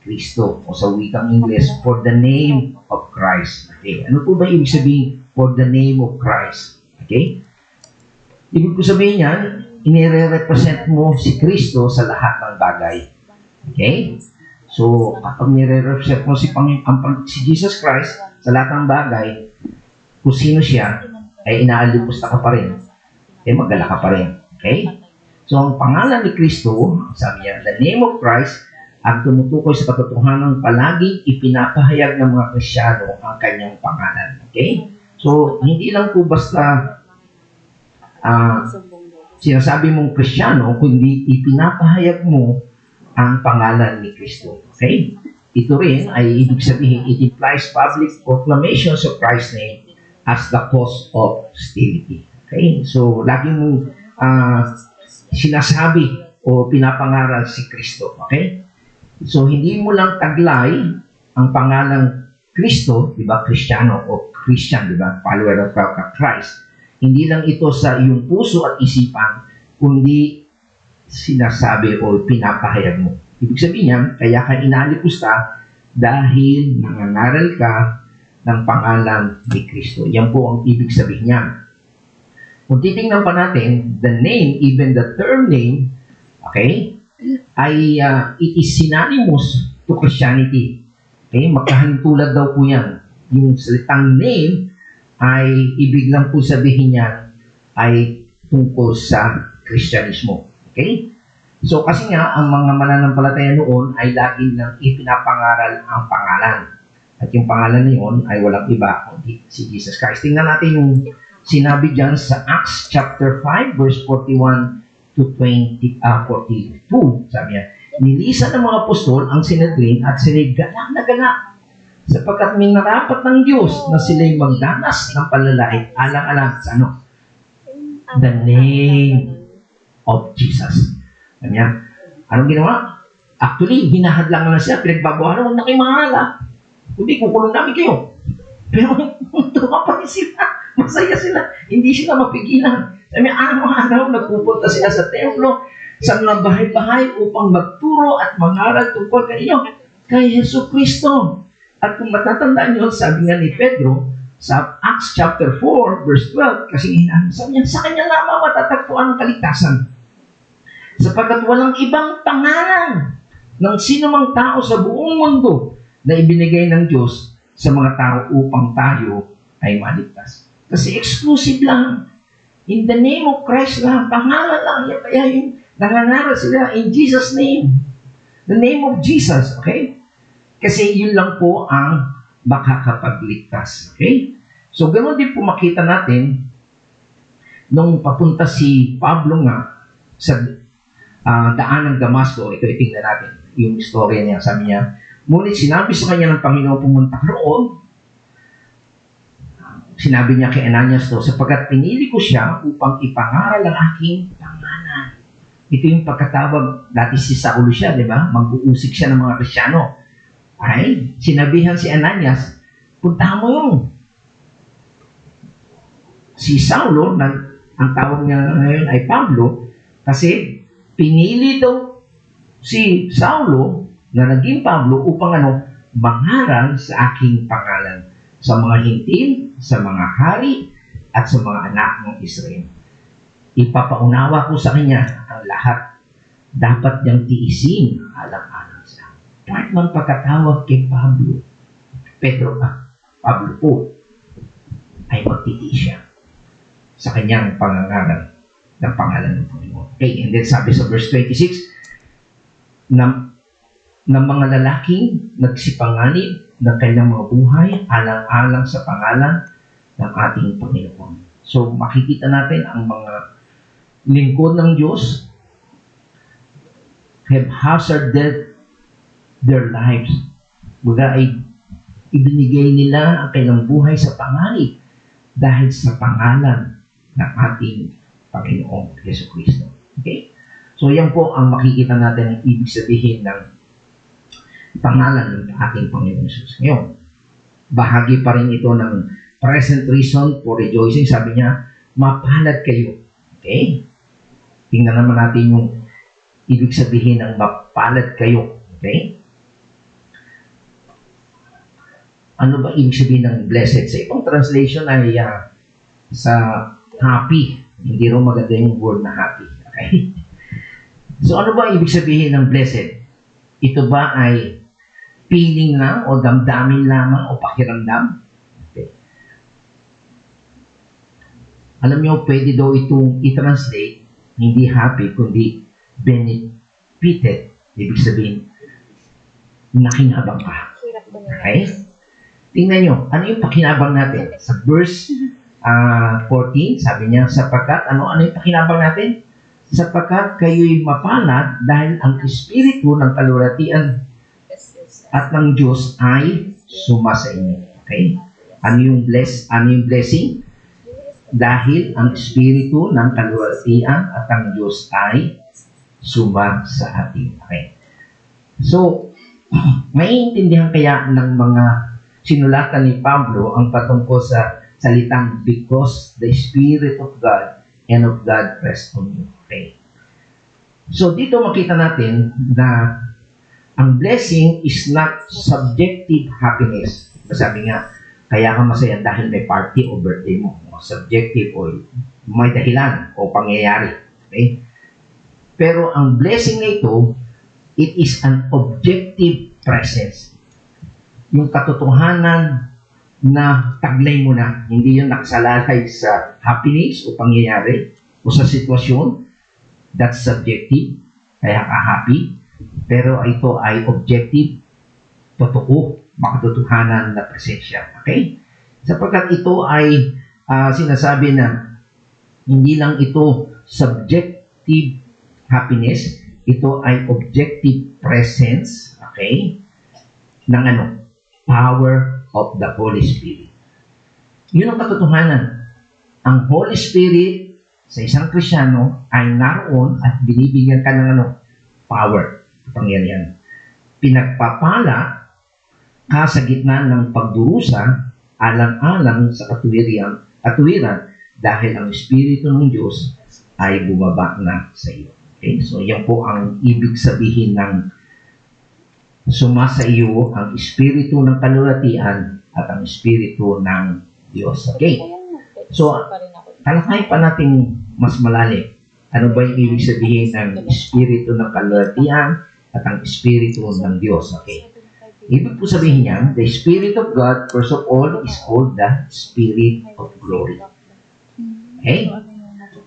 Kristo. O sa wikang Ingles, for the name of Christ. Okay? Ano po ba ibig sabihin? For the name of Christ. Okay? Ibig ko sabihin yan, inire-represent mo si Kristo sa lahat ng bagay. Okay? So, kapag nire-represent mo si Jesus Christ sa lahat ng bagay, kung sino siya, ay inaalipusta ka pa rin. Magdala ka pa rin. Okay? So, ang pangalan ni Kristo, sabi niya, the name of Christ, ang tumutukoy sa katotohanan palaging ipinapahayag ng mga Kristyano ang kanyang pangalan. Okay? So, hindi lang po basta sinasabi mong Kristyano, kundi ipinapahayag mo ang pangalan ni Kristo. Okay? Ito rin ay ibig sabihin, it implies public proclamations of Christ's name as the cause of hostility. Okay? So, lagi mong sinasabi o pinapangaral si Kristo. Okay? So, hindi mo lang taglay ang pangalang Kristo, di ba? Kristiyano o Christian, di ba? Follower of Christ. Hindi lang ito sa iyong puso at isipan, kundi sinasabi o pinapahayag mo. Ibig sabihin niya, kaya ka inalipusta dahil nangangaral ka ng pangalan ni Kristo. Yan po ang ibig sabihin niya. Kung titingnan pa natin, the name, even the term name, okay, ay it is synonymous to Christianity. Okay, magkahintulad daw po yan. Yung salitang name ay ibig lang po sabihin niya ay tungkol sa Kristyanismo. Okay? So, kasi nga, ang mga mananampalataya noon ay laging nang ipinapangaral ang pangalan. At yung pangalan na yun ay walang iba kundi si Jesus Christ. Tingnan natin yung sinabi dyan sa Acts chapter 5, verse 41 to 42. Sabi niya, nilisan ng mga apostol ang Sinedrin at sila'y galak na galak sapagkat minarapat ng Diyos na sila'y magdanas ng panlalait alang-alang sa ano? The name of Jesus. Sabi niya, anong ginawa? Actually, hinahadlang na siya, pinagbabawalan, huwag na kayo mahala. Hindi, kukulong namin kayo. Pero, tuwa pa rin sila. Masaya sila. Hindi sila mapigilan. Sabi niya, araw-araw, nagpupunta sila sa templo, sa mga bahay-bahay upang magturo at mangaral tungkol kay Jesucristo. At kung matatandaan nyo, sabi nga ni Pedro, sa Acts chapter 4, verse 12, kasi sabi niya, sa kanya lamang matatagpuan ang kaligtasan. Sapagkat walang ibang pangalan ng sinumang tao sa buong mundo na ibinigay ng Diyos sa mga tao upang tayo ay maligtas. Kasi exclusive lang. In the name of Christ lang, pangalan lang. Kaya yung nangangaral sila in Jesus' name. The name of Jesus, okay? Kasi yun lang po ang makakapagligtas. Okay? So, ganoon din po makita natin nung papunta si Pablo nga sa daan ng Damasco. Ito itingnan natin yung istorya niya. Sabi niya, ngunit sinabi sa kanya ng Panginoon pumunta roon. Sinabi niya kay Ananias to, sapagkat pinili ko siya upang ipangaral ang aking pangalan. Ito yung pagkatawag, dati si Saulo siya, di ba? Mag-uusik siya ng mga Kristyano. Ay, sinabihan si Ananias, puntahan mo yung si Saulo, ang tawag niya ngayon ay Pablo, kasi pinili daw si Saulo na naging Pablo upang mangaral sa aking pangalan sa mga hintil, sa mga hari, at sa mga anak ng Israel. Ipapaunawa ko sa kanya ang lahat dapat niyang tiisin alang-alang sa kahit man pagkatawag kay Pablo, Pablo po, ay magtitiis siya sa kanyang pangangaral ng pangalan ng Panginoon. Okay, and then sabi sa verse 26, ng mga lalaking nagsipanganib ng kanyang mga buhay alang-alang sa pangalan ng ating Panginoon. So, makikita natin ang mga lingkod ng Diyos have hazarded their lives. Baga ay ibinigay nila ang kanilang buhay sa panganib dahil sa pangalan ng ating Panginoong Jesucristo. Okay? So yan po ang makikita natin ang ibig sabihin ng pangalan ng ating Panginoong Jesus. Ngayon, bahagi pa rin ito ng present reason for rejoicing. Sabi niya, mapalad kayo. Okay? Tingnan naman natin yung ibig sabihin ng mapalad kayo. Okay? Ano ba ibig sabihin ng blessed? Sa ibang translation ay sa happy. Hindi rin maganda yung word na happy. Okay? So ano ba ibig sabihin ng blessed? Ito ba ay feeling lang o damdamin lamang o pakiramdam? Okay. Alam nyo, pwede daw itong i-translate hindi happy, kundi benefited. Ibig sabihin, nakinabang ka. Okay? Tingnan nyo, ano yung pakinabang natin? Sa verse 14, sabi niya, sapagkat, ano yung pakinabang natin? Sapagkat kayo'y mapalad dahil ang espiritu ng kalwalhatian at ng Diyos ay sumasa inyo. Okay? Ano yung blessing? Dahil ang espiritu ng kalwalhatian at ang Diyos ay suma sa atin. Okay? So, maiintindihan kaya ng mga sinulatan ni Pablo ang patungkol sa salitang because the Spirit of God and of God rests on you. Okay. So, dito makita natin na ang blessing is not subjective happiness. Sabi nga, kaya ka masaya dahil may party o birthday mo. O subjective o may dahilan o pangyayari. Okay? Pero ang blessing na ito, it is an objective presence. Yung katotohanan na taglay mo na, hindi yung nakasalalay sa happiness o pangyayari o sa sitwasyon. That's subjective, kaya ka happy. Pero ito ay objective, totoo, makatotohanan na presensya. Okay? Sapagkat ito ay sinasabi na hindi lang ito subjective happiness, ito ay objective presence, okay, ng power of the Holy Spirit. Yun ang katotohanan. Ang Holy Spirit sa isang Kristiyano ay naroon at binibigyan ka ng power, kapangyarihan. Pinagpapala ka sa gitna ng pagdurusa alang-alang sa katuwiran dahil ang Espiritu ng Diyos ay bumaba na sa iyo. Okay? So, yan po ang ibig sabihin ng sumasa iyo ang Espiritu ng kalwalhatian at ang Espiritu ng Diyos. Okay? So, talakay pa natin mas malalim. Ano ba yung ibig sabihin ng Espiritu ng kalwalhatian at ang Espiritu ng Diyos? Okay? Ibig po sabihin niya, the Spirit of God, first of all, is called the Spirit of Glory. Okay?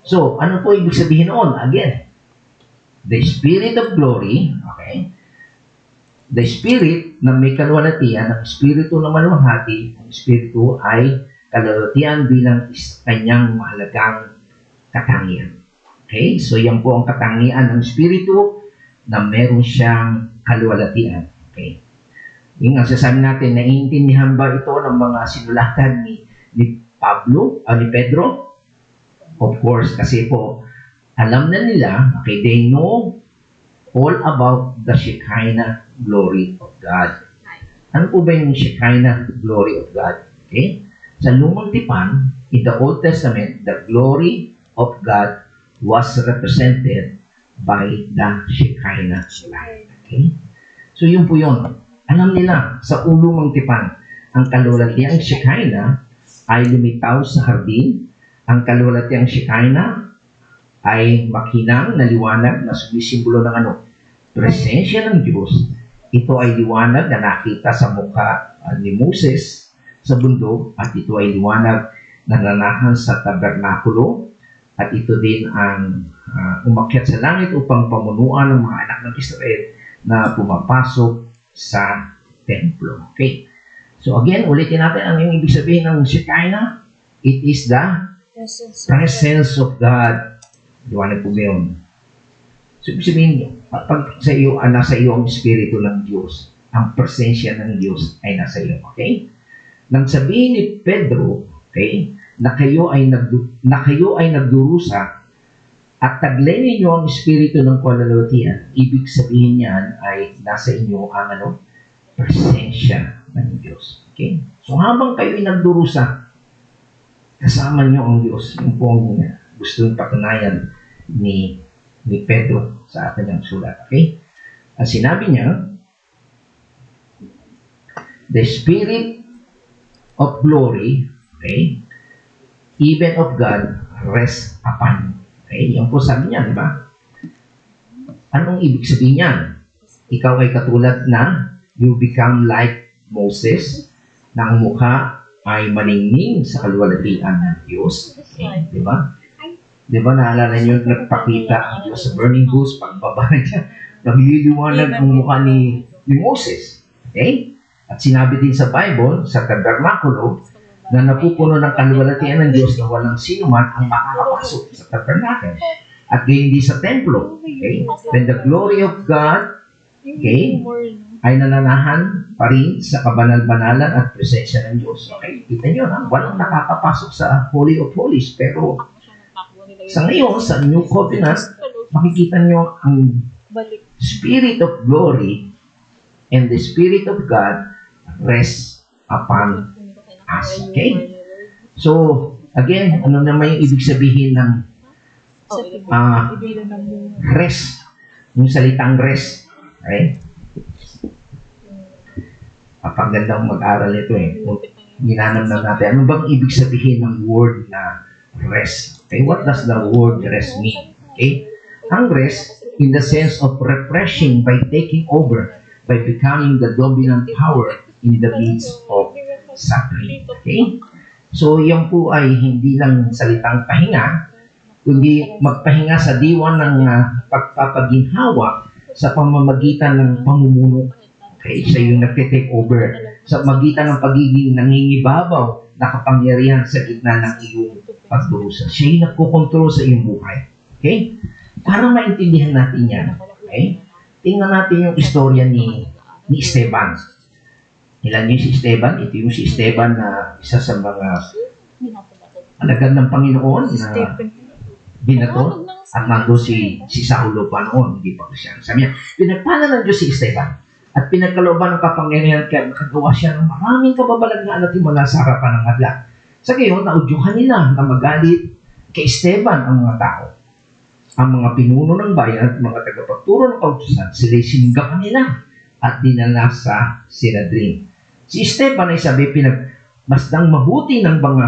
So, ano po ibig sabihin noon? Again, the Spirit of Glory, okay? The Spirit na may kalwalhatian, ang Espiritu na maluwalhati, ang Espiritu ay kalwalhatian bilang kanyang mahalagang katangian. Okay? So, yan po ang katangian ng Espiritu na meron siyang kalwalhatian. Okay? Yung ang sasabi natin, naiintindihan ba ito ng mga sinulatan ni Pablo, ni Pedro? Of course, kasi po, alam na nila, okay, they know all about the Shekinah glory of God. Ano po ba yung Shekinah glory of God? Okay? Sa Lumang Tipan, in the Old Testament, the glory of God was represented by the Shekinah light. Okay? So, yun po yun. Alam nila, sa Lumang Tipan, ang kalwalhatiang Shekinah ay lumitaw sa hardin. Ang kalwalhatiang Shekinah ay makinang na liwanag na sumisimbolo ng presensya ng Diyos. Ito ay liwanag na nakita sa mukha ni Moses sa bundok at ito ay liwanag na nanahan sa tabernakulo at ito din ang umakyat sa langit upang pamunuan ng mga anak ng Israel na pumapasok sa templo. Okay. So again, ulitin natin ang yung ibig sabihin ng Shekinah. It is the presence of God. Liwanag po ngayon. So, ibig sabihin, pag sa iyo, nasa iyo ang Espiritu ng Diyos, ang presensya ng Diyos ay nasa iyo. Okay? Nang sabihin ni Pedro, okay, na kayo ay nagdurusa at taglay ninyo ang Espiritu ng kalalutian, ibig sabihin niyan ay nasa inyo ang presensya ng Diyos. Okay? So, habang kayo ay nagdurusa, kasama niyo ang Diyos. Yung po ang gustong patunayan ni Pedro sa ating sulat. Okay? Ang sinabi niya, the Spirit of glory, okay, even of God, rest upon. Okay? Yan po sabi niya, di ba? Anong ibig sabihin niyan? Ikaw ay katulad na you become like Moses, na ang mukha ay maningning sa kaluwalhatian ng Diyos. Okay? Di ba? Di ba, naalala niyo, nagpakita ang Diyos sa burning bush, pagbaba niya, nagliliwanag ang mukha ni Moses. Okay? At sinabi din sa Bible, sa tabernakulo, na napupuno ng kaluwalhatian ng Diyos na walang sino man ang makakapasok sa tabernacle. At gayon din sa templo. Okay? When the glory of God, okay, ay nananahan pa rin sa kabanal-banalan at presensya ng Diyos. Okay? Kita nyo, walang nakakapasok sa Holy of Holies. Pero sa ngayon, sa New Covenant, makikita nyo ang Spirit of glory and the Spirit of God rest upon us. Okay? So, again, ano naman yung ibig sabihin ng rest? Yung salitang rest. Okay? Pagandang mag-aral ito eh. Ginanam na natin. Ano bang ibig sabihin ng word na rest? Okay, what does the word rest mean? Okay? Ang rest, in the sense of refreshing by taking over, by becoming the dominant power in the midst of suffering. Okay? So, yan po ay hindi lang salitang pahinga, kundi magpahinga sa diwa ng pagpapaginhawa sa pamamagitan ng pamumuno. Okay? Siya yung nagte-take over sa magitan ng pagiging nangingibabaw na kapangyarihan sa gitna ng iyong pagdurusa. Siya yung nagkukontrol sa iyong buhay. Okay? Para maintindihan natin yan. Okay? Tingnan natin yung istorya ni Esteban. Ilan yung si Esteban? Ito yung si Esteban na isa sa mga alagad ng Panginoon na binato at nando si Saulo pa noon, hindi pa Kristiyan. Sabi niya, pinagpala ng Diyos si Esteban at pinagkalooban ng kapangyarihan kaya nakagawa siya ng maraming kababalaghan at himala sa harapan ng adla. Sa gayon, naudyuhan nila na magalit kay Esteban ang mga tao. Ang mga pinuno ng bayan at mga tagapagturo ng kautusan, sila'y sininggapan nila at dinala sa Sinedrin. Si Esteban ay sabi, pinagmasdang mabuti ng mga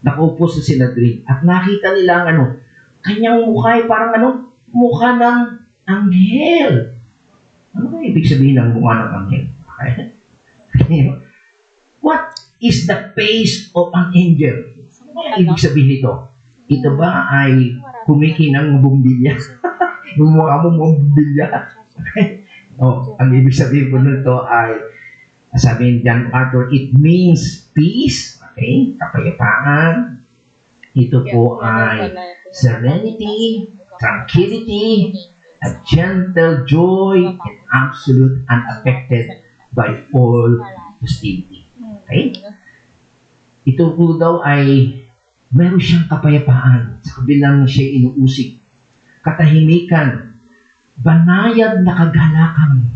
nakaupo sa Sinedrin at nakita nila ang kanyang mukha ay parang mukha ng anghel. Ano ba ibig sabihin ng mukha ng anghel? What is the face of an angel? Ano ibig sabihin nito? Ito ba ay kumikinang bumbilya? Yung mukha mo bumbilya? Ang ibig sabihin po nito ay, sabi ni John Arthur, it means peace, okay? Kapayapaan. Ito po ay serenity, tranquility, a gentle joy, and absolute unaffected by all hostility. Okay? Ito po daw ay meron siyang kapayapaan sa kabilang siya inuusig, katahimikan, banayad na kagalakan,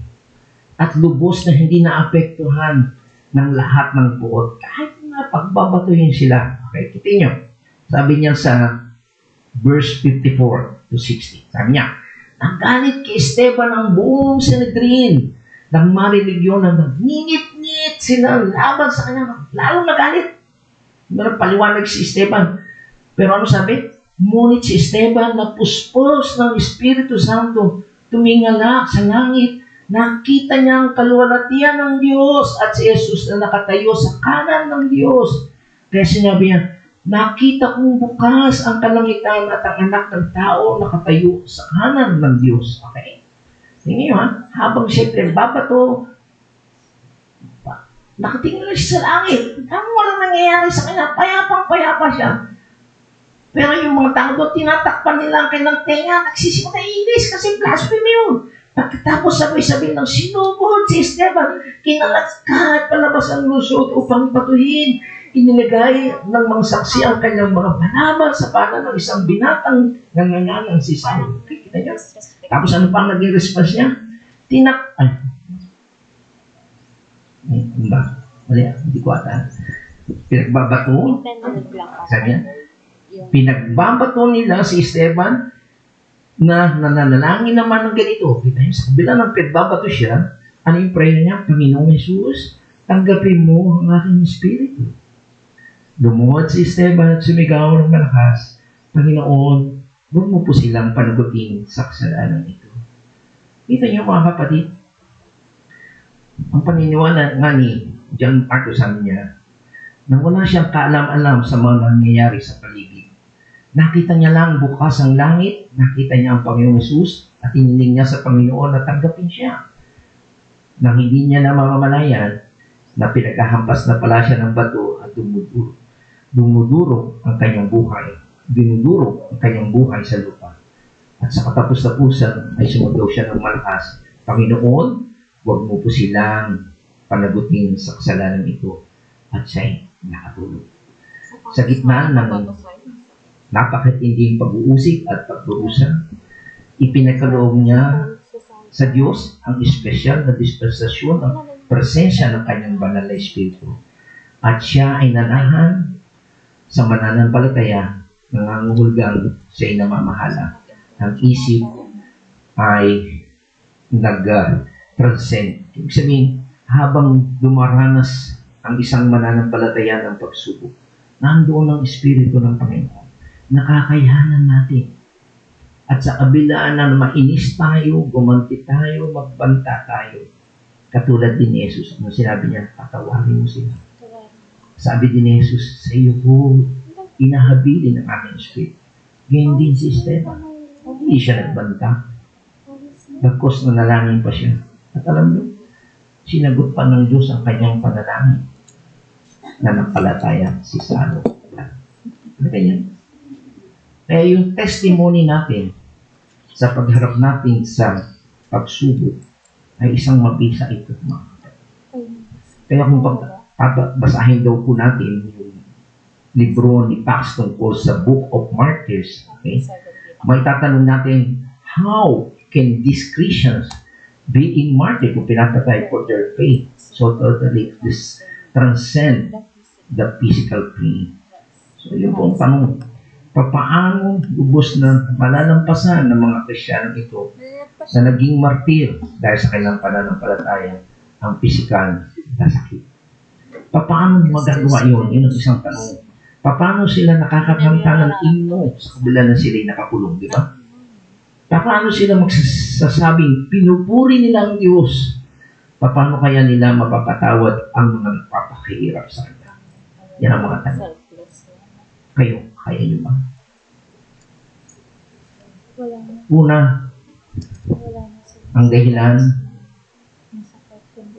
at lubos na hindi naapektuhan ng lahat ng buot kahit na pagbabatuhin sila. Okay, kita nyo. Sabi niya sa verse 54 to 60. Sabi niya, nagalit kay Esteban ang buong Sinedrin nang marinig yun na nagninit-nit sila laban sa kanya. Lalong nagalit. Meron paliwanag si Esteban. Pero ano sabi? Ngunit si Esteban na puspos ng Espiritu Santo tumingala sa langit. Nakita niya ang kaluwalhatian ng Diyos at si Jesus na nakatayo sa kanan ng Diyos. Kaya sinabi niya, nakita kong bukas ang kalangitan at ang anak ng tao nakatayo sa kanan ng Diyos. Okay? Tingnan nyo habang siya pinagbabato, nakatingin lang siya sa langit. Walang nangyayari sa kanya, payapang-payapa siya. Pero yung mga tao doon, tinatakpan nila ang kanilang tenga, nagsisimula na inis kasi blasphemy yun. Pagkatapos sabay-sabay ng sinubod si Esteban, kinalagkat palabas ang lusot upang batuhin. Inilagay ng mga saksi ang kanyang mga banaban sa pala ng isang binatang nangangalang si Saul. Kita niyo? Tapos ano pa ang naging response niya? Mali, hindi ko ata. Pinagbabato. Sabi niya, pinagbabato nila si Esteban na nananalangin naman ng ganito. Kita niyo, sa kabila ng pinagbabato siya, ano yung prayer niya? Panginoong Jesus, tanggapin mo ang aking espiritu. Lumuhod si Esteban at sumigaw ng malakas, Panginoon, huwag mo po silang panagutin sa kasalanan ito. Kita niyo mga kapatid, ang paniniwala nga ni John Marcos sabi niya, na wala siyang kaalam-alam sa mga nangyayari sa paligid. Nakita niya lang bukas ang langit, nakita niya ang Panginoong Jesus, at iniling niya sa Panginoon na tanggapin siya. Nang hindi niya na mamamalayan, na pinaghahampas na pala siya ng bato at dumuduro ang kanyang buhay. Dinuduro ang kanyang buhay sa lupa. At sa katapos-tapusan ay sumugaw siya ng malakas, Panginoon, huwag mo po silang panagutin sa kasalanan ito. At siya'y nakatulog. Sa gitna ng napakatinding pag-uusig at pagdurusa, ipinakaloob niya sa Diyos ang espesyal na dispensasyon ng presensya ng kanyang banal na Espiritu. At siya ay nanahan sa mananampalataya, nanganguhulgang siya'y namamahala. Ang isip ay nag-transcend. Ibig sabihin, habang dumaranas ang isang mananampalataya ng pagsubok, nandoon ang Espiritu ng Panginoon. Nakakayanan natin. At sa kabila na mainis tayo, gumanti tayo, magbanta tayo. Katulad din ni Jesus, ano sinabi niya, patawarin mo sila. Sabi din ni Jesus, sa iyo po, inahabilin ang aking Espiritu. Ganyan din si Esteban. Hindi siya nagbanta. Bagkos nanalangin pa siya. At alam niyo, sinagot pa ng Diyos ang kanyang panalangin na napalataya si Saul. Ganyan. Kaya yung testimony natin sa pagharap natin sa pagsubok ay isang mabisa ito. Kaya kung basahin daw po natin yung libro ni Pax tungkol sa Book of Martyrs, okay? May tatanong natin, how can these Christians being martyred kung pinapatay for their faith so totally transcend the physical pain? So yun po ang tanong. Paano lubos na malalampasan ng mga Kristiyanong ito na naging martir dahil sa kanilang pananampalataya ang pisikal na sakit? Paano magagawa yun? Yun ang isang tanong. Paano sila nakakakanta ng himno sa kabila na sila'y nakakulong, di ba? Paano sila magsasabing pinupuri nila ang Diyos? Paano kaya nila mapapatawad ang mga nagpapakahirap sa kanya? Yan ang mga tanong. Kayo, kaya nyo ba? Una, ang dahilan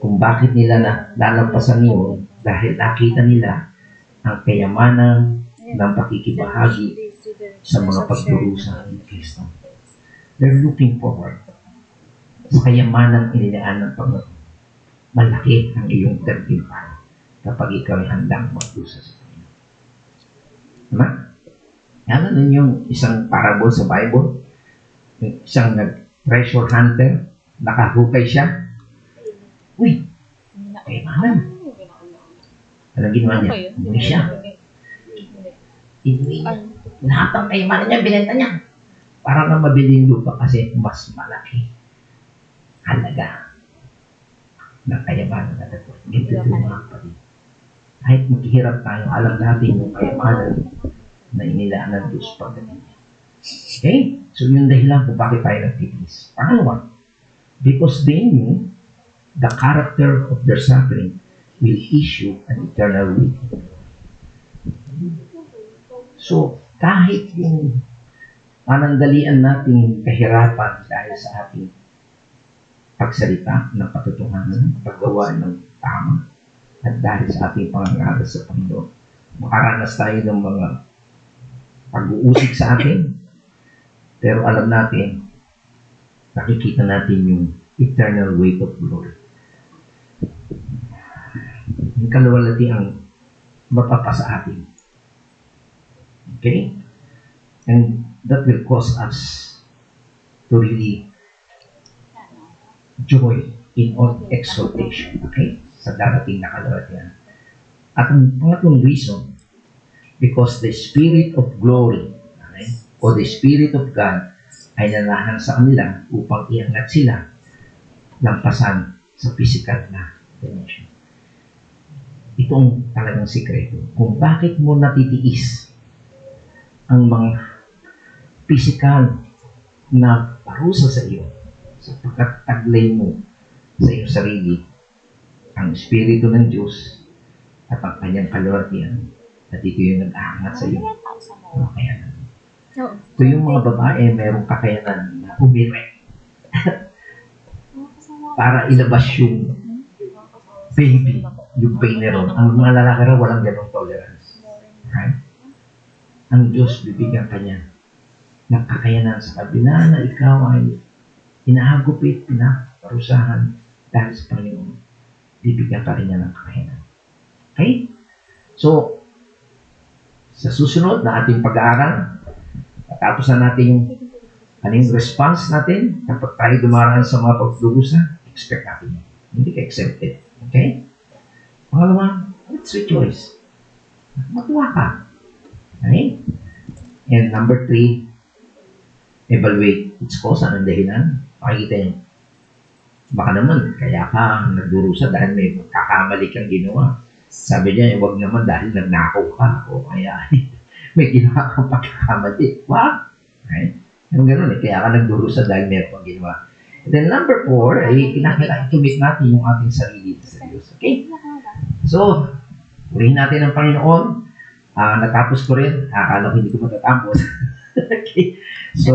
kung bakit nila nalampasan yun dahil nakita nila ang kayamanan ng pakikibahagi sa mga pagdurusa ni Kristo. They're looking forward sa kayamanan inilaan ng Panginoon. Malaki ang iyong gantimpala kapag ikaw ay handang magdusa sa Panginoon. Diba? Yan na yung isang parable sa Bible. Isang treasure hunter, nakahukay siya. Uy, kayamanan. Anong ginawa niya? Hindi siya. Inuwi niya. Lahat ng kayamanan niya, binenta niya. Para na mabili yung lupa kasi mas malaki halaga ng kayamanan na ito. Ganito ito mga kapatid. Kahit maghihirap tayo, alam natin yung kayamanan na inilaan ng Diyos pagdating niya. Okay? So yung dahilan kung bakit tayo nagtitiis. Pangalawa, because they knew the character of their suffering will issue an eternal witness. So, kahit yung panandalian nating kahirapan dahil sa ating pagsalita ng katotohanan, paggawa ng tama, at dahil sa ating pangangaral sa Panginoon, makaranas tayo ng mga pag-uusig sa atin, pero alam natin, nakikita natin yung eternal weight of glory. Yung kaluwalhati ang mapapasa atin. Okay? And that will cause us to really joy in all exaltation. Okay? Sa darating na kaluwalhatian. At ang pangatlong reason, because the Spirit of glory, okay, o the Spirit of God, ay nanahan sa kanila upang iangat sila lampasan sa physical na dimension. Itong talagang sikreto. Kung bakit mo natitiis ang mga physical na parusa sa iyo, sapagkat taglay mo sa iyong sarili ang Espiritu ng Diyos at ang kanyang kaluwalhatian, at ito yung nag-aangat sa iyo. Kakayanan. Ito yung mga babae, mayroong kakayanan na umire para ilabas yung baby, yung pain na ron. Ang mga lalaki rin, walang ganong tolerance. Right? Ang Diyos, bibigyan kanya ng kakayanan sa kabila na ikaw ay hinahagupit, pinaparusahan dahil sa Panginoon. Bibigyan ka rin niya ng kakayanan. Okay? So, sa susunod na ating pag-aaral, tapos na natin yung response natin kapag tayo dumaraan sa mga pagdurusa, expect natin. Hindi ka accepted. Okay? Pangalawa, let's rejoice. Matuwa ka. Okay? And number 3, evaluate its cause. Anong dahilan? Makikita yun. Baka naman, kaya ka nagdurusa dahil may kakamali kang ginawa. Sabi niya, huwag naman dahil nagnakaw ka o kaya may ginawa kang pagkakamali. Wow! Right? Yung gano'n kaya ka nagdurusa dahil meron kang ginawa. And then number 4, ay kinakailangan commit natin yung ating sarili sa Diyos. Okay? So, purihin natin ang Panginoon. Natapos ko rin. Akala ko hindi ko matatapos. Okay? So,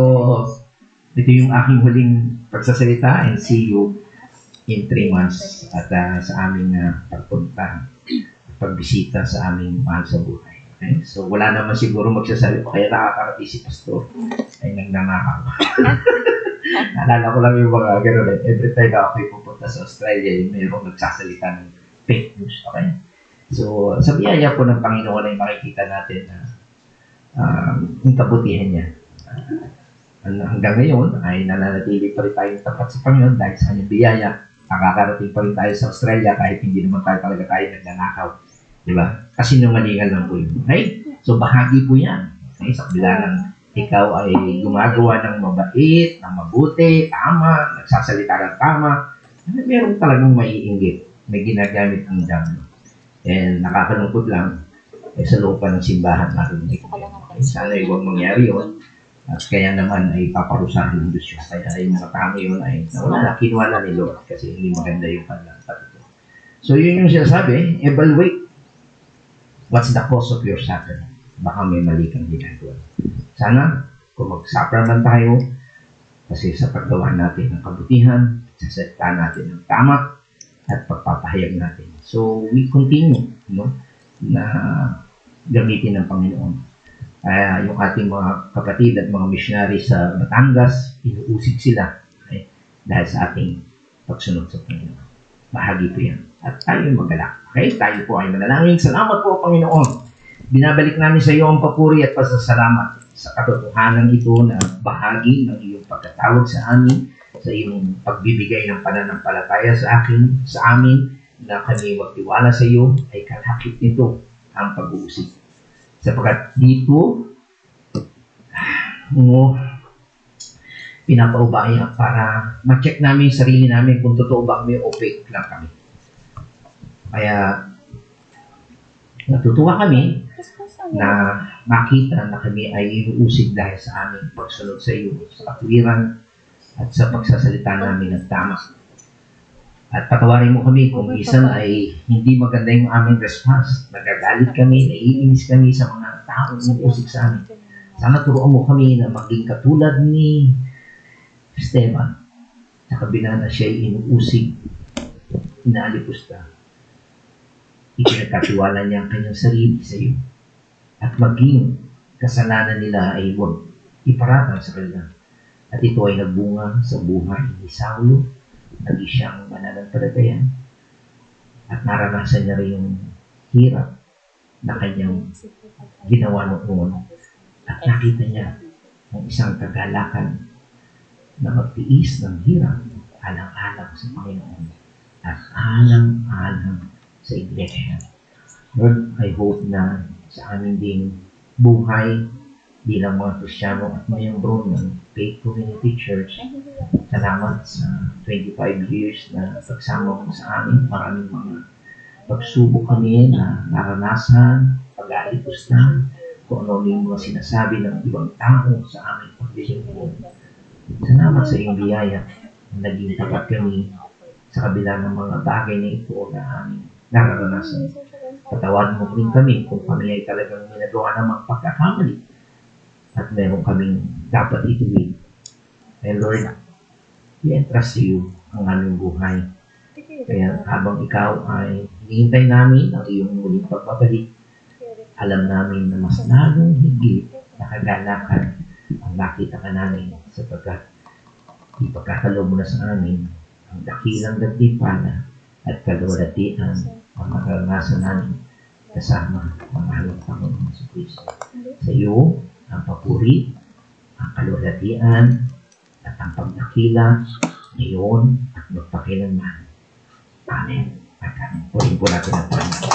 ito yung aking huling pagsasalita, and see you in 3 months at sa aming pagpunta, pagbisita sa aming mahal sa buhay. Okay? So, wala naman siguro magsasabi ko, kaya nakakarating si Pastor ay nagnanakaw. Naalala ko lang yung mga gano'n. Every time ako pupunta sa Australia, yung mayroong nagsasalita ng fake news. Okay? So, sa biyaya po ng Panginoon ay makikita natin na yung kabutihan niya. Hanggang ngayon ay nananatili pa rin tayong tapat sa Panginoon dahil sa kanyang biyaya. Nakakarating pa rin tayo sa Australia kahit hindi naman tayo nagnanakaw. Diba? Kasi numalingan lang po yun. Okay? So, bahagi po yan. Okay? Sa kabila ng ikaw ay gumagawa ng mabait, ng mabuti, tama, nagsasalita ng tama, meron talagang maiinggit. May ginagamit ang dami. And nakakalungkot lang, sa loob pa ng simbahan natin. Okay? Sana ay huwag mangyari yun. At kaya naman ay paparusahan ng Diyos yun. Kaya yung mga tao yun ay nawala, kinuha na ni Lord kasi hindi maganda yung kanilang patuto. So yun yung sinasabi, evaluate what's the cause of your suffering. Baka may mali kang ginagawa. Sana, kung mag-suffer man tayo, kasi sa paggawa natin ng kabutihan, sasalita natin ng tama, at pagpapahayag natin. So we continue, na gamitin ng Panginoon. Yung ating mga kapatid at mga missionary sa Batangas, inuusig sila dahil sa ating pagsunod sa Panginoon. Bahagi po yan. At tayo magalak. Okay? Tayo po ay manalangin. Salamat po, Panginoon. Binabalik namin sa iyo ang papuri at pasasalamat sa katotohanan ito na bahagi ng iyong pagkatawag sa amin, sa iyong pagbibigay ng pananampalataya sa amin, na kami magtiwala sa iyo, ay kalakip nito ang pag-uusig. Sapagkat dito mo pinapaubaya para ma-check namin yung sarili namin kung totoo ba kami o fake lang kami. Kaya natutuwa kami na makita na kami ay inuusig dahil sa aming pagsunod sa iyo, sa katwiran at sa pagsasalita namin ng tama. At patawarin mo kami kung minsan ay hindi maganda yung aming response. Nagagalit kami, naiinis kami sa mga taong inuusig sa amin. Sana turuan mo kami na maging katulad ni Esteban. Sa kabila na siya ay inuusig, inaalipusta. Ipinagkatiwala niya ang kanyang sarili sa iyo. At maging kasalanan nila ay huwag iparatang sa kanila. At ito ay nagbunga sa buhay ni Saulo, naging siyang mananampalataya, at naranasan niya rin yung hirap na kanyang ginawa noon. At nakita niya ang isang kagalakan na magtiis ng hirap alang-alang sa Panginoon at alang-alang sa Iglesia. Lord, I hope na sa aming ding buhay bilang mga Kristyano at miyembro ng Faith Community Church, salamat sa 25 years na pagsama mo sa amin. Maraming mga pagsubok kami na naranasan, pag-aalipusta, kung ano yung mga sinasabi ng ibang tao sa aming paglilingkod. Salamat sa iyong biyaya na naging tapat kami sa kabila ng mga bagay na ito na aming naranasan. Patawarin mo rin kami kung kami ay talagang ginagawa ng mga pagkakamali at meron kaming dapat ituwid. And Lord, we entrust to you ang aming buhay. Kaya habang ikaw ay hinihintay namin ang iyong muling pagbabalik, alam namin na mas lalong higit na kagalakan ang nakita ka namin sapagkat ipagkakalob mo na sa amin ang dakilang gantimpala at kaluwalhatian ang maranasan namin kasama ang ating Panginoon sa Kristo. Sa iyo, ang papuri, ang kaluwalhatian, at ang pagdakila ngayon at magpakilanman. Amen. At amen. Purihin po natin ang Panginoon.